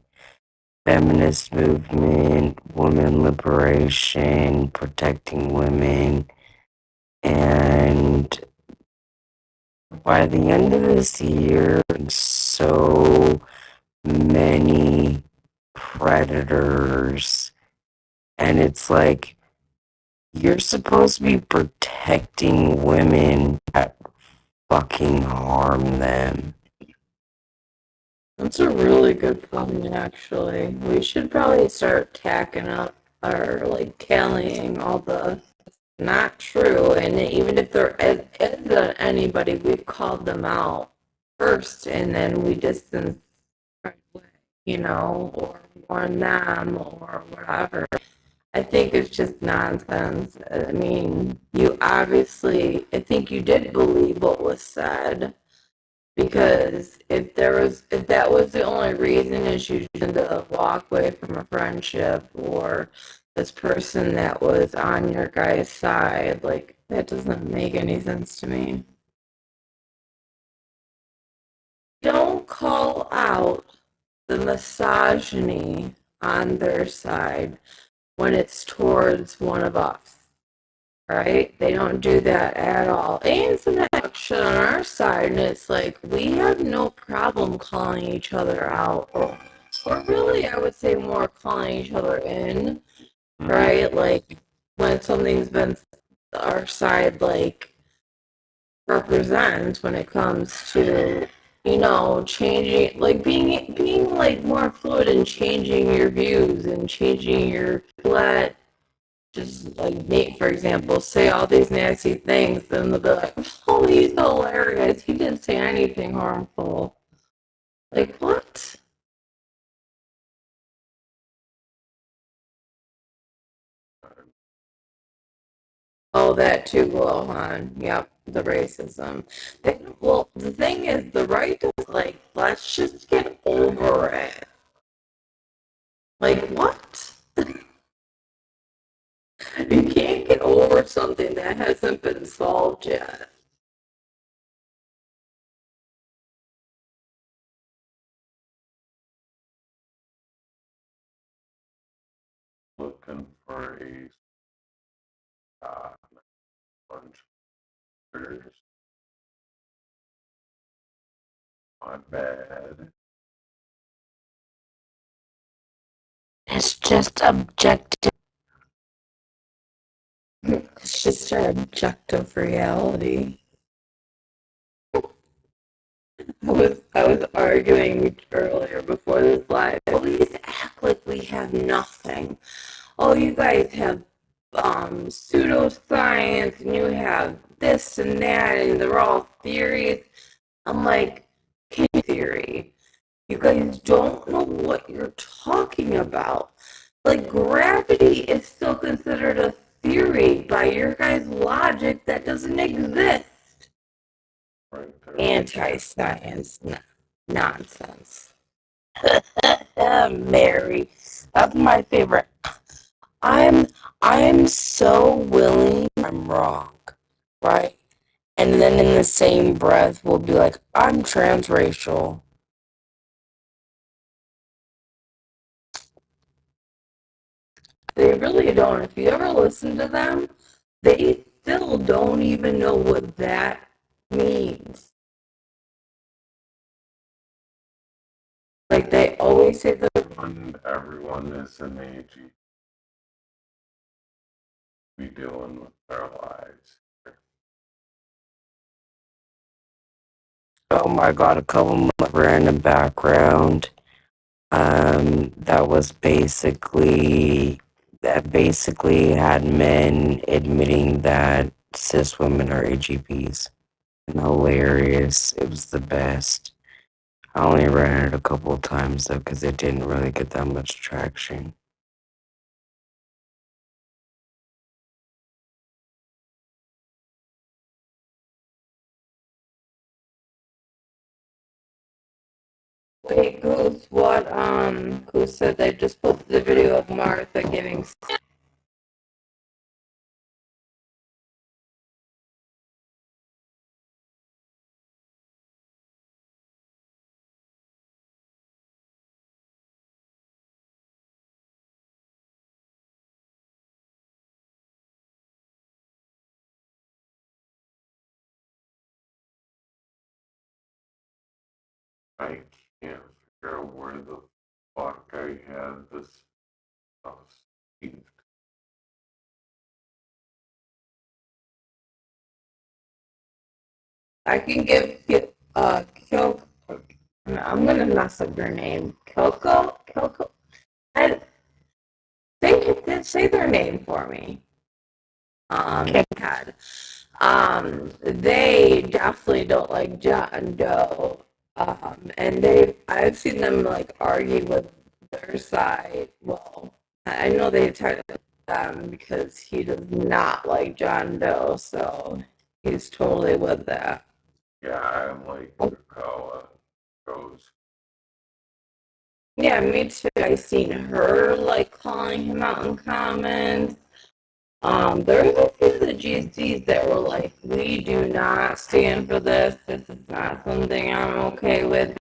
feminist movement, women liberation, protecting women, and by the end of this year, so many predators, and it's like you're supposed to be protecting women that fucking harm them. That's a really good point, actually. We should probably start tacking up or like tallying all the not true, and even if there isn't anybody, we've called them out first, and then we distance right away, you know, or warn them or whatever. I think it's just nonsense. I mean, you obviously, I think you did believe what was said, because if that was the only reason is you to walk away from a friendship or this person that was on your guy's side, like that doesn't make any sense to me. Don't call out the misogyny on their side when it's towards one of us, right? They don't do that at all. And some action on our side, and it's like we have no problem calling each other out, or really, I would say more calling each other in, right? Like when something's been our side, like represents when it comes to, you know, changing, like being like more fluid and changing your views and changing your let just like Nate, for example, say all these nasty things, then they'll be like, oh, he's hilarious. He didn't say anything harmful. Like, what? Oh, that too, Gohan. Yep, the racism. Well, the thing is, the right is like, let's just get over it. Like, what? You can't get over something that hasn't been solved yet. Looking for a bunch of pictures. My bad. It's just objective. It's just our objective reality. I was arguing earlier before this live. Always act like we have nothing. Oh, you guys have pseudoscience, and you have this and that, and they're all theories. I'm like, theory. You guys don't know what you're talking about. Like gravity is still considered a theory by your guys' logic that doesn't exist. Anti-science nonsense. Mary, that's my favorite. I'm so willing I'm wrong, right? And then in the same breath we'll be like, I'm transracial. They really don't. If you ever listen to them, they still don't even know what that means. Like they always say the everyone is an AG. Be doing with their lives. Oh my god, a couple of random background. That was basically had men admitting that cis women are AGPs. And hilarious. It was the best. I only ran it a couple of times though, because it didn't really get that much traction. Wait, Goose, Goose said they just posted the video of Martha giving. I can't figure out where the fuck I had this saved. I can give Kyoko. I'm gonna mess up your name. Kyoko. I say their name for me. God. They definitely don't like John Doe. And I've seen them like argue with their side. Well, I know they tried because he does not like John Doe, so he's totally with that. Yeah, I like how it goes. Yeah, me too. I seen her like calling him out in comments. There was a few of the GCs that were like, we do not stand for this. This is not something I'm okay with.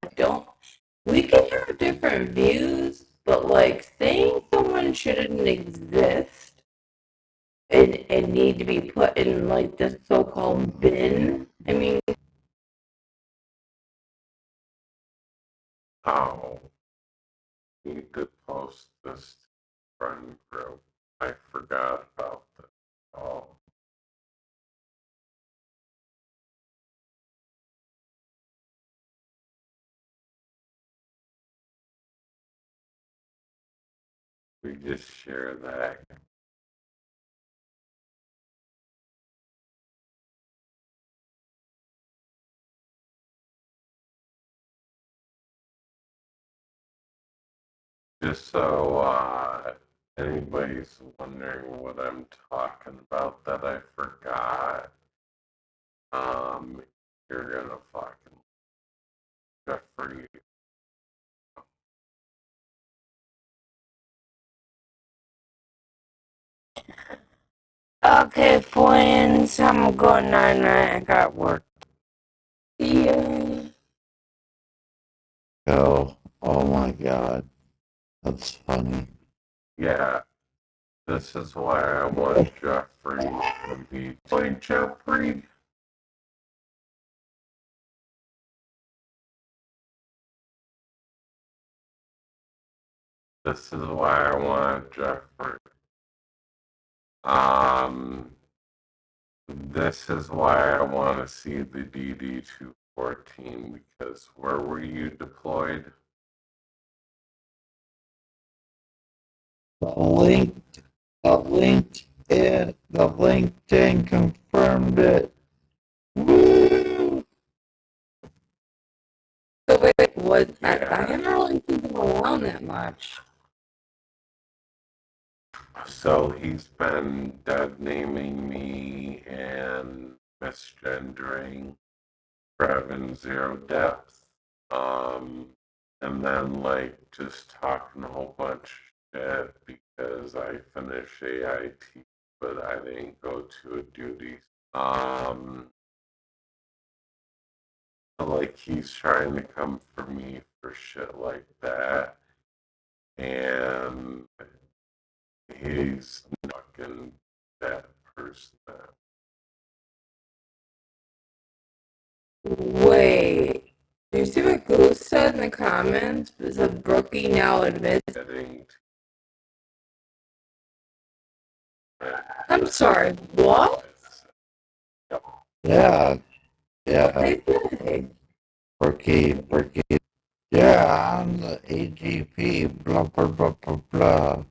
We can have different views, but like saying someone shouldn't exist and need to be put in like this so-called bin. I mean, Oh, need to post this friend group. I forgot about this. Oh. We just share that. Just so anybody's wondering what I'm talking about that I forgot, you're gonna fucking Jeffrey. Okay, friends, I'm going night night. I got work. yeah. Oh my god. That's funny. Yeah, this is why I want Jeffrey to be. Like Jeffrey. This is why I want Jeffrey. This is why I want to see the DD-214 because where were you deployed? The LinkedIn confirmed it. Woo! So wait, what? I haven't really seen him around that much. So he's been dead naming me and misgendering Revan Zero Depth. And then like just talking a whole bunch of shit because I finished AIT, but I didn't go to a duty. Like he's trying to come for me for shit like that. And he's fucking that person. Wait, do you see what Goose said in the comments because Brookie now admits. I'm sorry, what? Yeah, yeah. They say. Brookie. Yeah, I'm the AGP. Blah blah blah blah blah.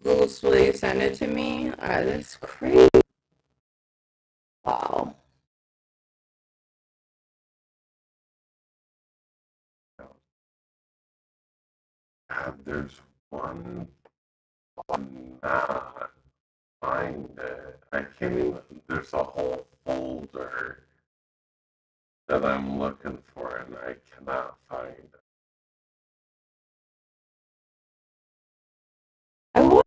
Goose, will you send it to me? That's crazy. Wow. God, there's one not find it. I can't even. There's a whole folder that I'm looking for, and I cannot find it. I was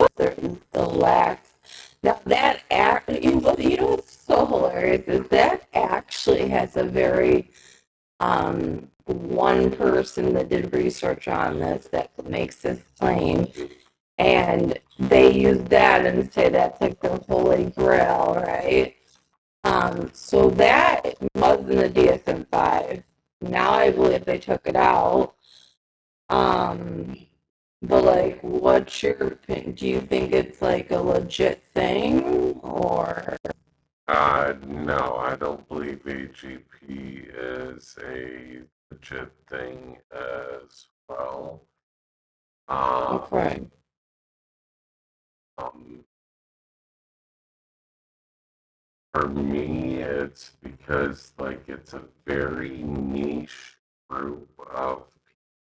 the lack. Now that you know what's so hilarious is that actually has a very one person that did research on this that makes this claim, and they use that and say that's like the holy grail, right? So that was in the DSM-5. Now I believe they took it out. But like, what's your opinion? Do you think it's like a legit thing, or? No, I don't believe AGP is a legit thing as well. Okay. For me, it's because like it's a very niche group of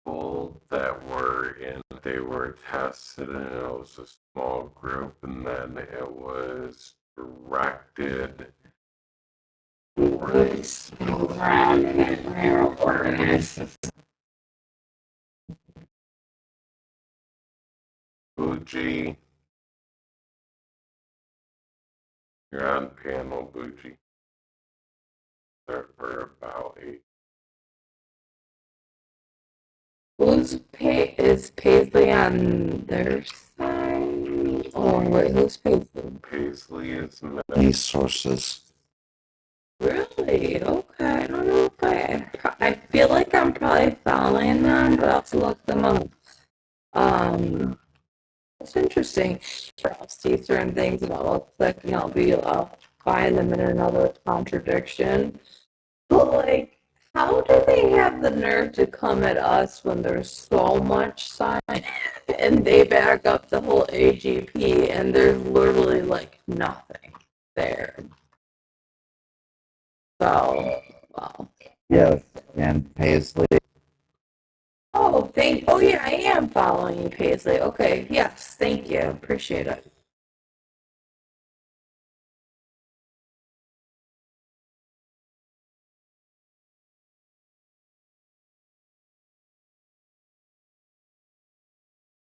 people that were in. They were tested, and it was a small group, and then it was directed. Fuji, you're on panel, Fuji. There for about 8. Is Paisley on their side? Or wait, who's Paisley? Paisley is These sources. Really? Okay. I don't know if I feel like I'm probably following them, but I'll have to look them up. It's interesting. I'll see certain things and I'll click and I'll find them in another contradiction. But like, how do they have the nerve to come at us when there's so much science and they back up the whole AGP and there's literally like nothing there? So, wow. Yes, and Paisley. Oh, oh yeah, I am following you, Paisley. Okay, yes, thank you. Appreciate it.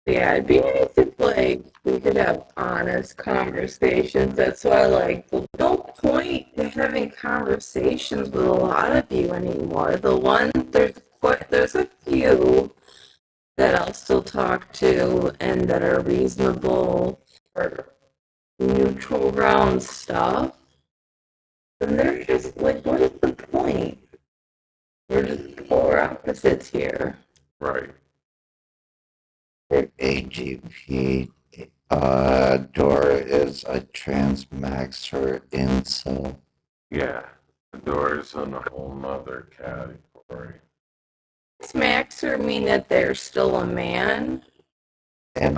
Yeah, it'd be nice if like we could have honest conversations. That's why like there's no point in having conversations with a lot of you anymore. There's a few that I'll still talk to and that are reasonable or neutral ground stuff. And they're just like, what is the point? We're just polar opposites here. right. AGP. Dora is a transmaxer incel. Yeah, the door's in a whole nother category. Does Maxer mean that they're still a man? And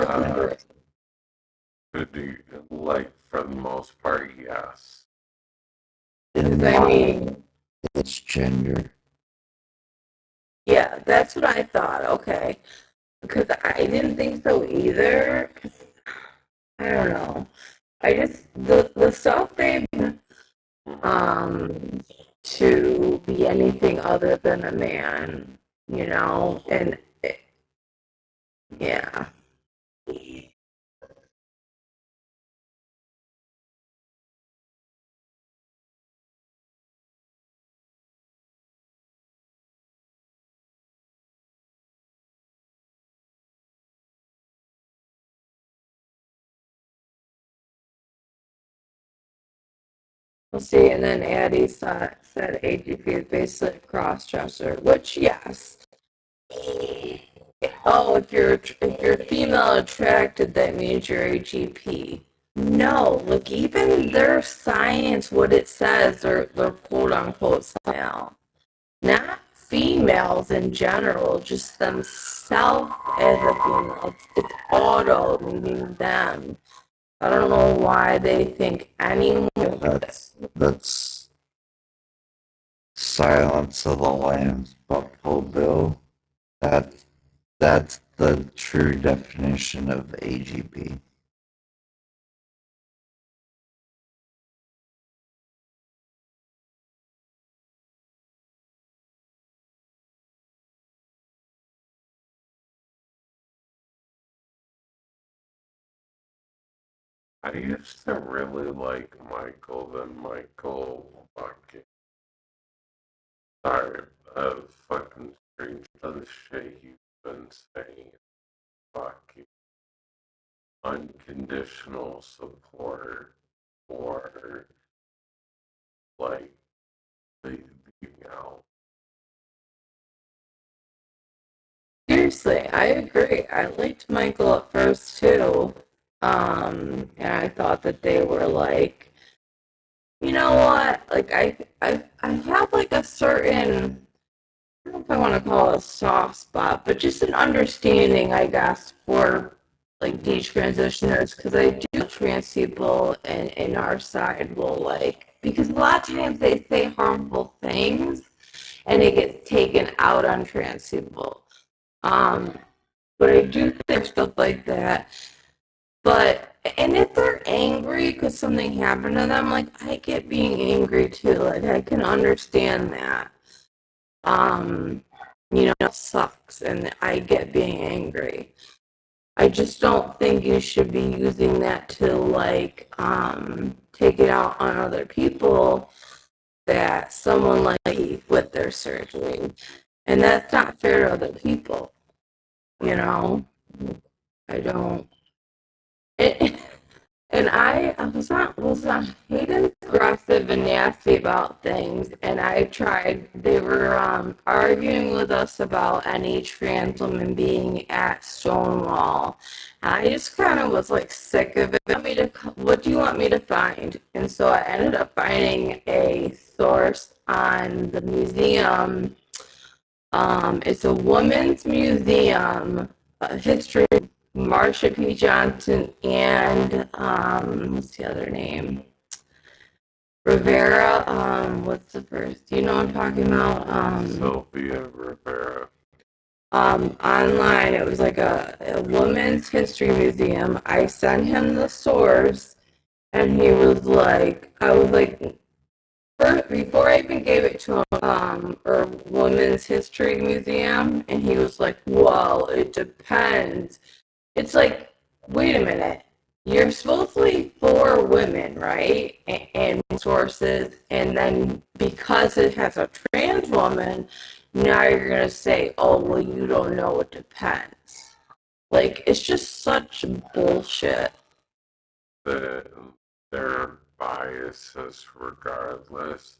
Could be, like, for the most part, yes. I mean, it's gender. yeah, that's what I thought. Okay, because I didn't think so either. I don't know. I just the stuff they've to be anything other than a man, and yeah. See, and then Addie said AGP is basically a cross-dresser, which, yes. Oh, if you're female attracted, that means you're AGP. No, like even their science, what it says, they're quote unquote female, not females in general, just themselves as a female. It's auto, meaning them. I don't know why they think anyone. That's Silence of the Lambs, Buffalo Bill. That's the true definition of AGP. I used to really like Michael, then Michael fucking. Sorry, fucking strange other shit he's been saying. Fucking unconditional support for, like, the, you know. Seriously, I agree. I liked Michael at first too. And I thought that they were like, you know what? Like I have like a certain, I don't know if I want to call it a soft spot, but just an understanding, I guess, for like detransitioners, because I do trans people and in our side will like, because a lot of times they say harmful things and it gets taken out on trans people. But I do think stuff like that. But, and if they're angry because something happened to them, like, I get being angry too. Like, I can understand that. You know, it sucks, and I get being angry. I just don't think you should be using that to, like, take it out on other people that someone like with their surgery. And that's not fair to other people. You know, I don't. And I was not Hayden's aggressive and nasty about things, and I tried. They were arguing with us about any trans woman being at Stonewall. I just kind of was like sick of it. What do you want me to find? And so I ended up finding a source on the museum. It's a women's museum, history. Marsha P. Johnson and what's the other name? Rivera. What's the first? Do you know what I'm talking about? Sylvia Rivera. Online, it was like a women's history museum. I sent him the source, and he was like, I was like, first, before I even gave it to him, or women's history museum, and he was like, well, it depends. It's like, wait a minute. You're supposedly for women, right? And sources, and then because it has a trans woman, now you're gonna say, "Oh, well, you don't know. It depends." Like, it's just such bullshit. Their biases, regardless.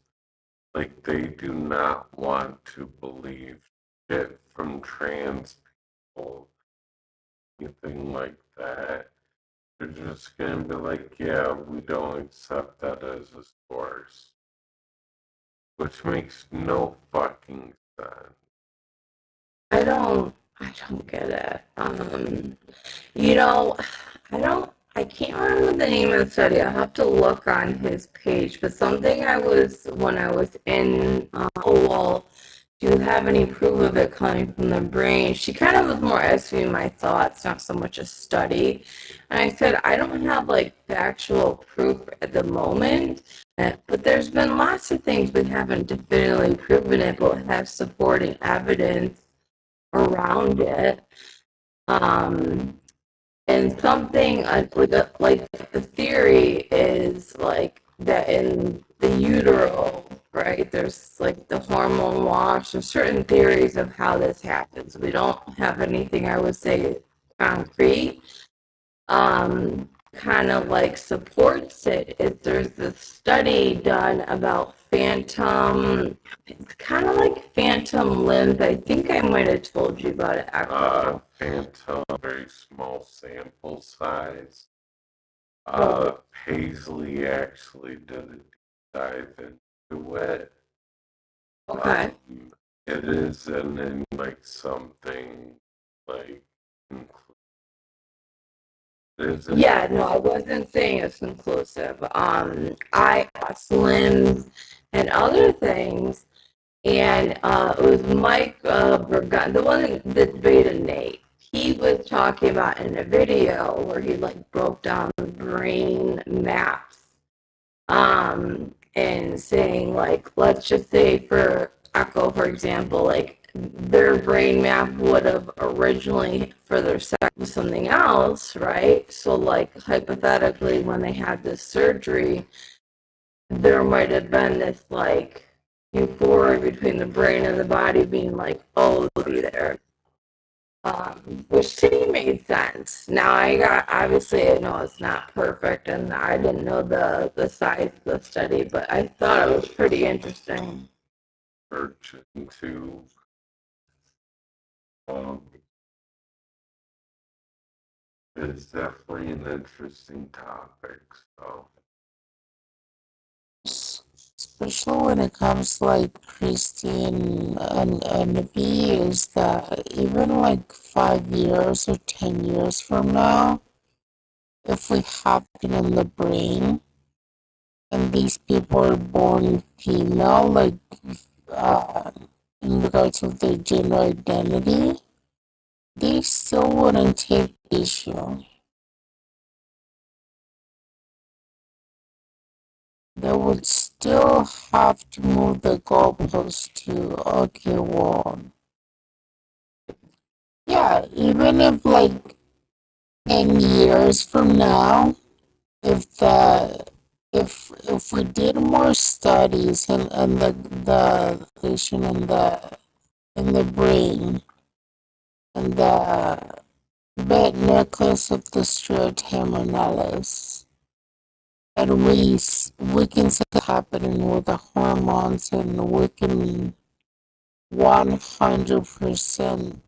Like, they do not want to believe shit from trans people, anything like that. They're just gonna be like, yeah, we don't accept that as a source. Which makes no fucking sense. I don't get it. You know, I can't remember the name of the study. I'll have to look on his page. But something when I was in, oh, well, do you have any proof of it coming from the brain? She kind of was more asking me my thoughts, not so much a study. And I said, I don't have like factual proof at the moment, but there's been lots of things we haven't definitively proven it, but have supporting evidence around it. And something like the theory is like that in the utero, right? There's like the hormone wash. There's certain theories of how this happens. We don't have anything, I would say, concrete. kind of like supports it is there's this study done about phantom, it's kind of like phantom limbs. I think I might have told you about it, Echo. Phantom, very small sample size. Well, Paisley actually did a deep dive into it. okay. It isn't in like something like Yeah, no, I wasn't saying it's conclusive. I slims and other things, and it was Mike Burgon, the one that debated Nate. He was talking about in a video where he like broke down brain maps, and saying like, let's just say for Echo, for example, like their brain map would have originally for their sex was something else, right? So like hypothetically, when they had this surgery, there might have been this like euphoria between the brain and the body being like, oh, they'll be there. Which to me made sense. Now I got obviously I know it's not perfect, and I didn't know the size of the study, but I thought it was pretty interesting. search into. Um, it's definitely an interesting topic. So Especially when it comes to like Christian and views that even like 5 years or 10 years from now, if we have it in the brain and these people are born female, like uh, in regards of their gender identity, they still wouldn't take the issue. They would still have to move the goalpost to, okay, well, yeah, even if like 10 years from now, if the if we did more studies and the relation in the brain and the bed necklace of the stratomalis, and we can see it happening with the hormones, and we can 100%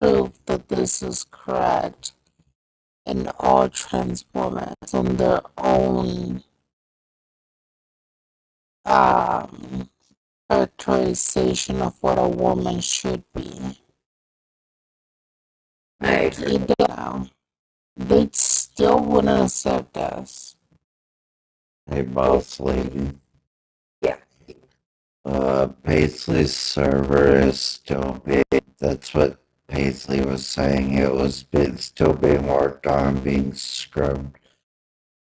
prove that this is correct, and all trans women on their own um, characterization of what a woman should be. Like, they still wouldn't accept us. Hey, boss lady. Yeah. Paisley's server is still big. That's what Paisley was saying. It's still being worked on, being scrubbed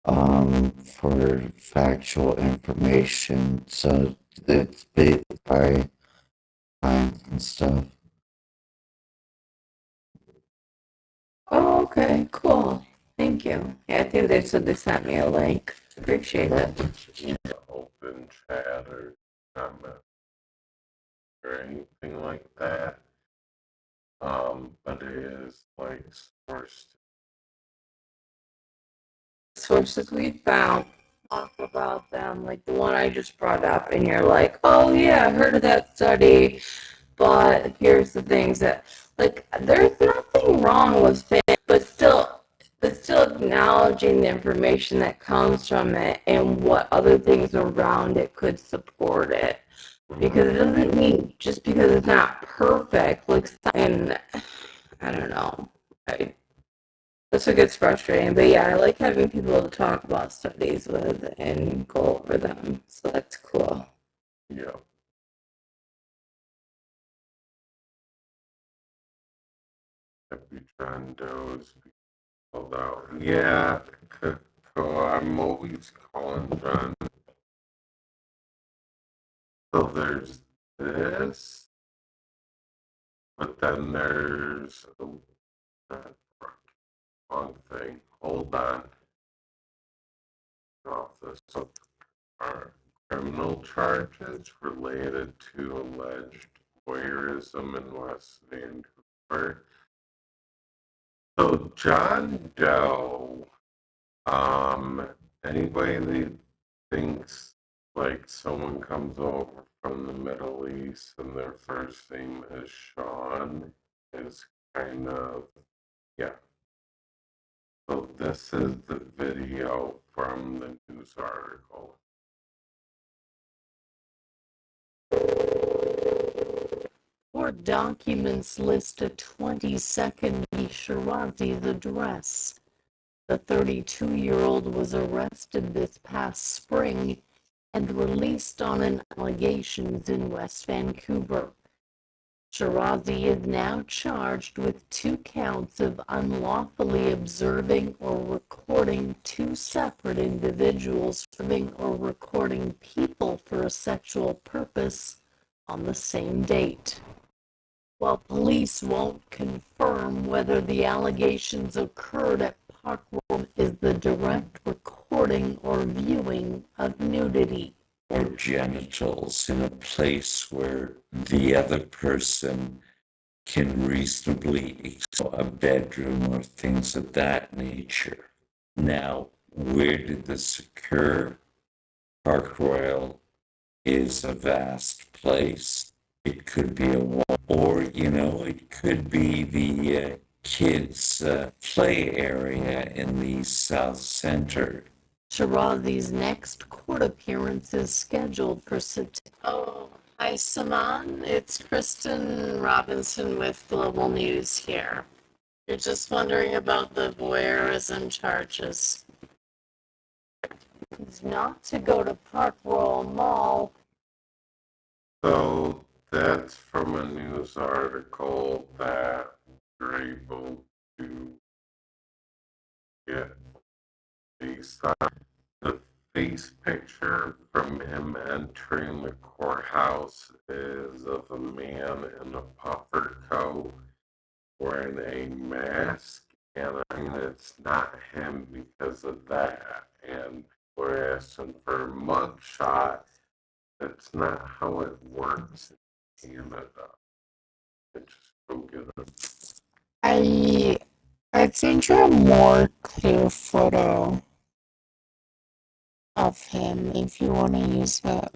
for factual information. So it's big by times and stuff. Oh, okay, cool. Thank you. Yeah, I think they said they sent me a link. Appreciate it. open chat or comment or anything like that. But it is like Sources we found talk about them, like the one I just brought up, and you're like, oh yeah, I heard of that study, but here's the things that, like, there's nothing wrong with it, but still acknowledging the information that comes from it and what other things around it could support it. Because it doesn't mean just because it's not perfect, like, and I don't know. That's what gets frustrating. But yeah, I like having people to talk about studies with and go over them. So that's cool. Yeah. Happy John Doe's called out. Yeah, I'm always calling John. So there's this, but then there's that wrong thing. Hold on. Off this. So are criminal charges related to alleged voyeurism in West Vancouver. So John Doe Anybody that thinks like someone comes over from the Middle East and their first name is Shawn is kind of, yeah. So this is the video from the news article. Court documents list a 22nd Sharazi's address. The 32-year-old was arrested this past spring and released on an allegations in West Vancouver. Sharazi is now charged with 2 counts of unlawfully observing or recording 2 separate individuals filming or recording people for a sexual purpose on the same date. While police won't confirm whether the allegations occurred at Park Road is the direct recording or viewing of nudity or genitals in a place where the other person can reasonably explore a bedroom or things of that nature. Now, where did this occur? Park Royal is a vast place. It could be a wall, or, it could be the kids' play area in the South Center. Sharazi's next court appearance is scheduled for September. Oh, hi, Saman. It's Kristen Robinson with Global News here. You're just wondering about the voyeurism charges. He's not to go to Park Royal Mall. So that's from a news article that you're able to get based on the face picture from him entering the courthouse is of a man in a puffer coat wearing a mask, and I mean it's not him because of that. And we're asking for a mugshot. That's not how it works in Canada. Just go get it. I think a more clear photo of him if you want to use that.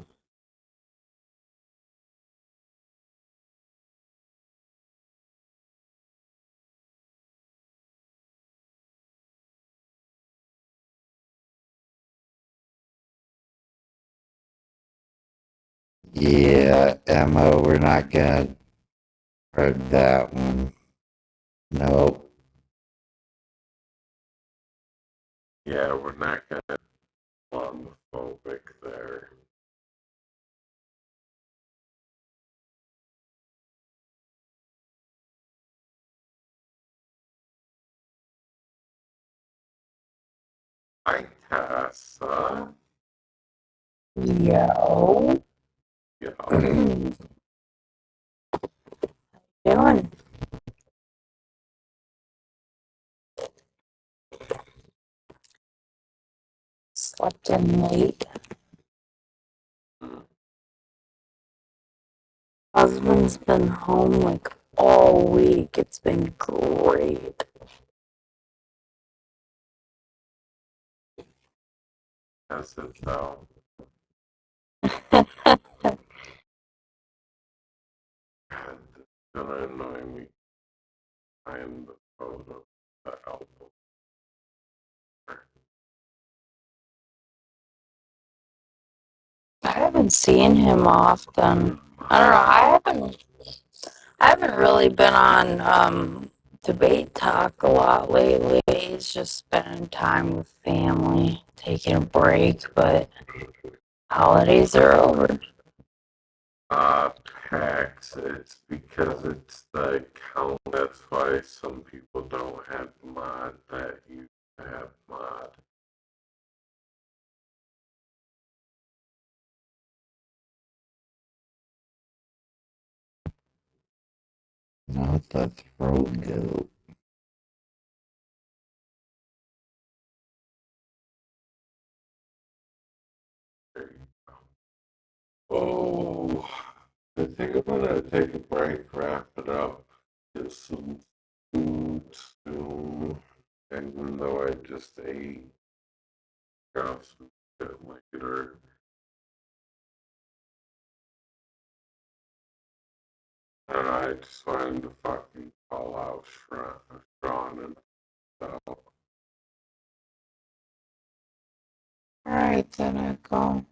Yeah, Emma, we're not gonna read that one. Nope. Yeah, we're not gonna Islamophobic there. Hi, Tessa. Yo. Yo. Doing? Slept in late. Husband's been home like all week. It's been great. Has it though? God, it's gonna annoy me. I am the photo, the album. I haven't seen him often. I don't know. I haven't really been on debate talk a lot lately. He's just spending time with family, taking a break, but holidays are over. PAX, it's because it's the account. That's why some people don't have mod that you have mod. Not the throat goat. There you go. Oh, I think I'm gonna take a break, wrap it up, get some food soon, even though I just ate. off some shit later. I don't know, I just wanted to fucking call out Shawn and stuff. Alright, then I go.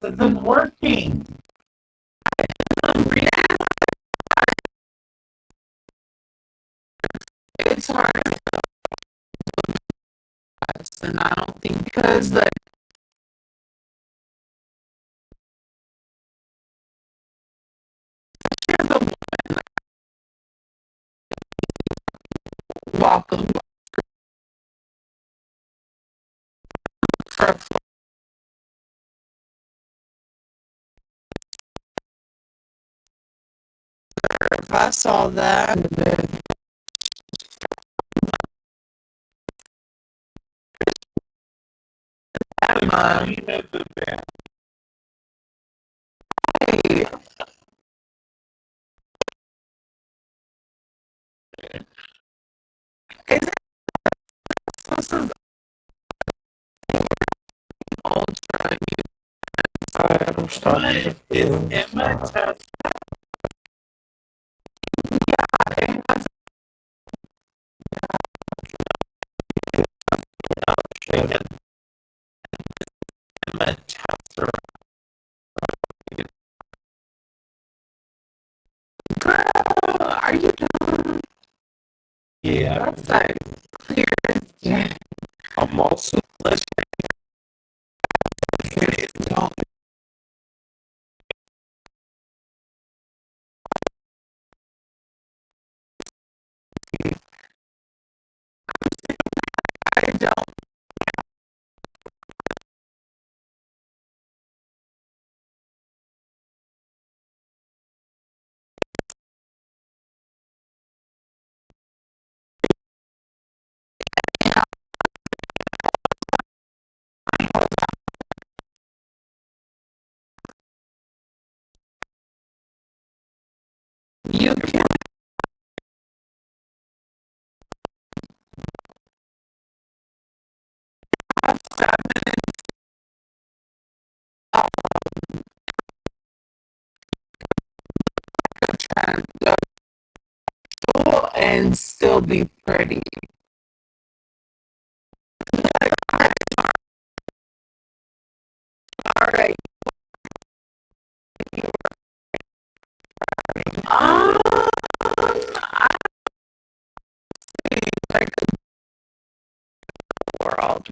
It's been working. It's hard and I don't think because the welcome for if I saw that this is ultra I'm starting to feel are you done? Yeah. That's like clear. I'm also listening. I don't. You can have 7 and still be pretty. Alright. I think like the world.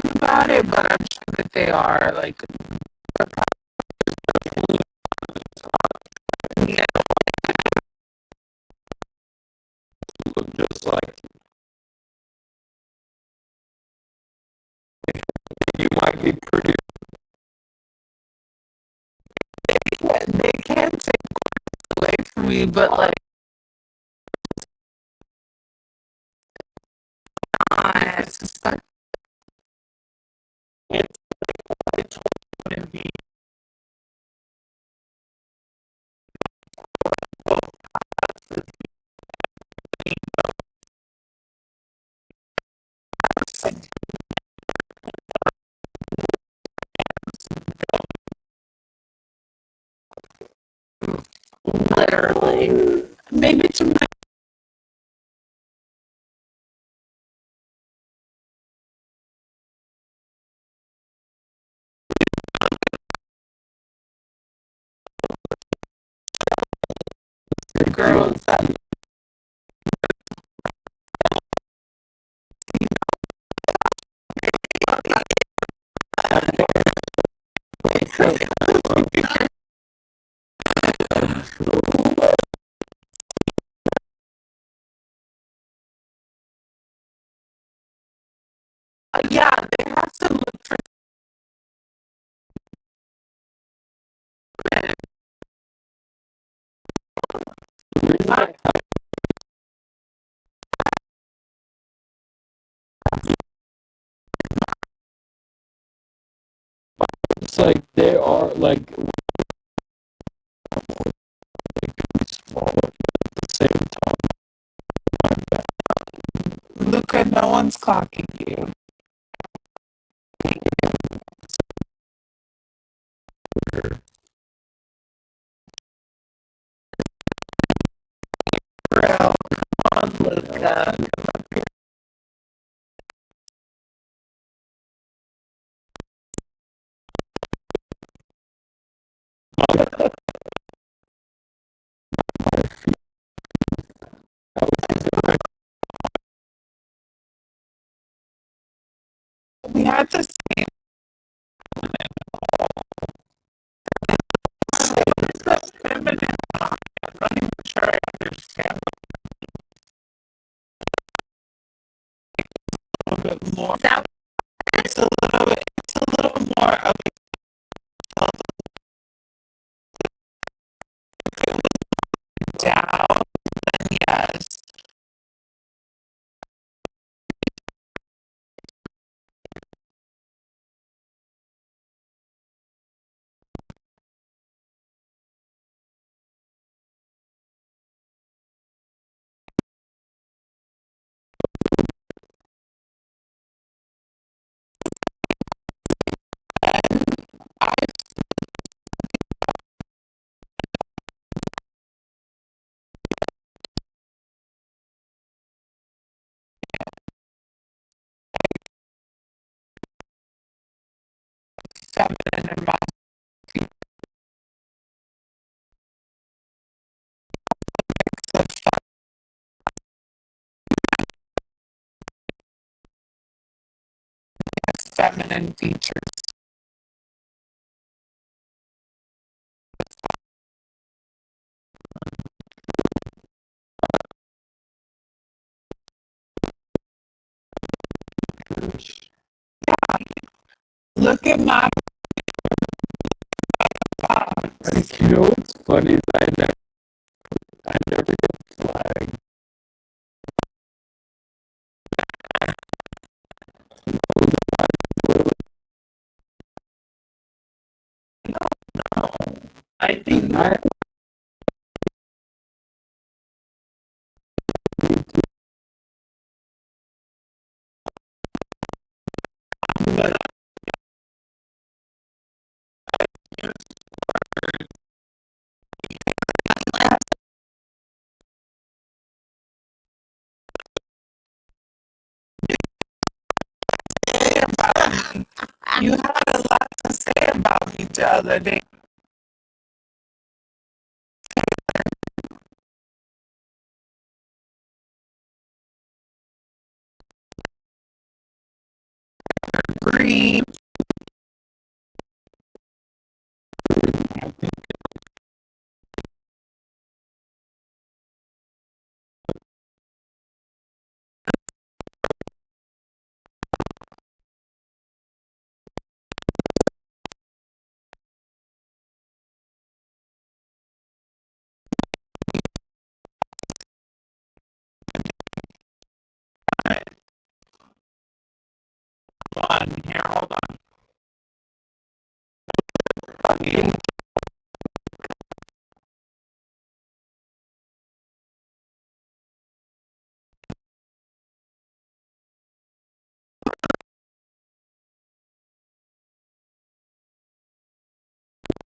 Think about it, but I'm sure that they are like yeah, look just like you might be pretty. They can't take away from me, but like I suspect it's like what it be. Literally, maybe tonight. The girls that yeah, they have to look for men. like they are like smaller at the same time. Luca, no one's clocking you. Bro, come on, Luca. We had the same. What is the feminine line? I'm not even sure I understand a little bit more. It's a little more of a down than yes. I feminine and feminine features. Look at my box. Like, you know what's funny is I never get flagged. No, I think but you had a lot to say about me the other day. Green. One here, hold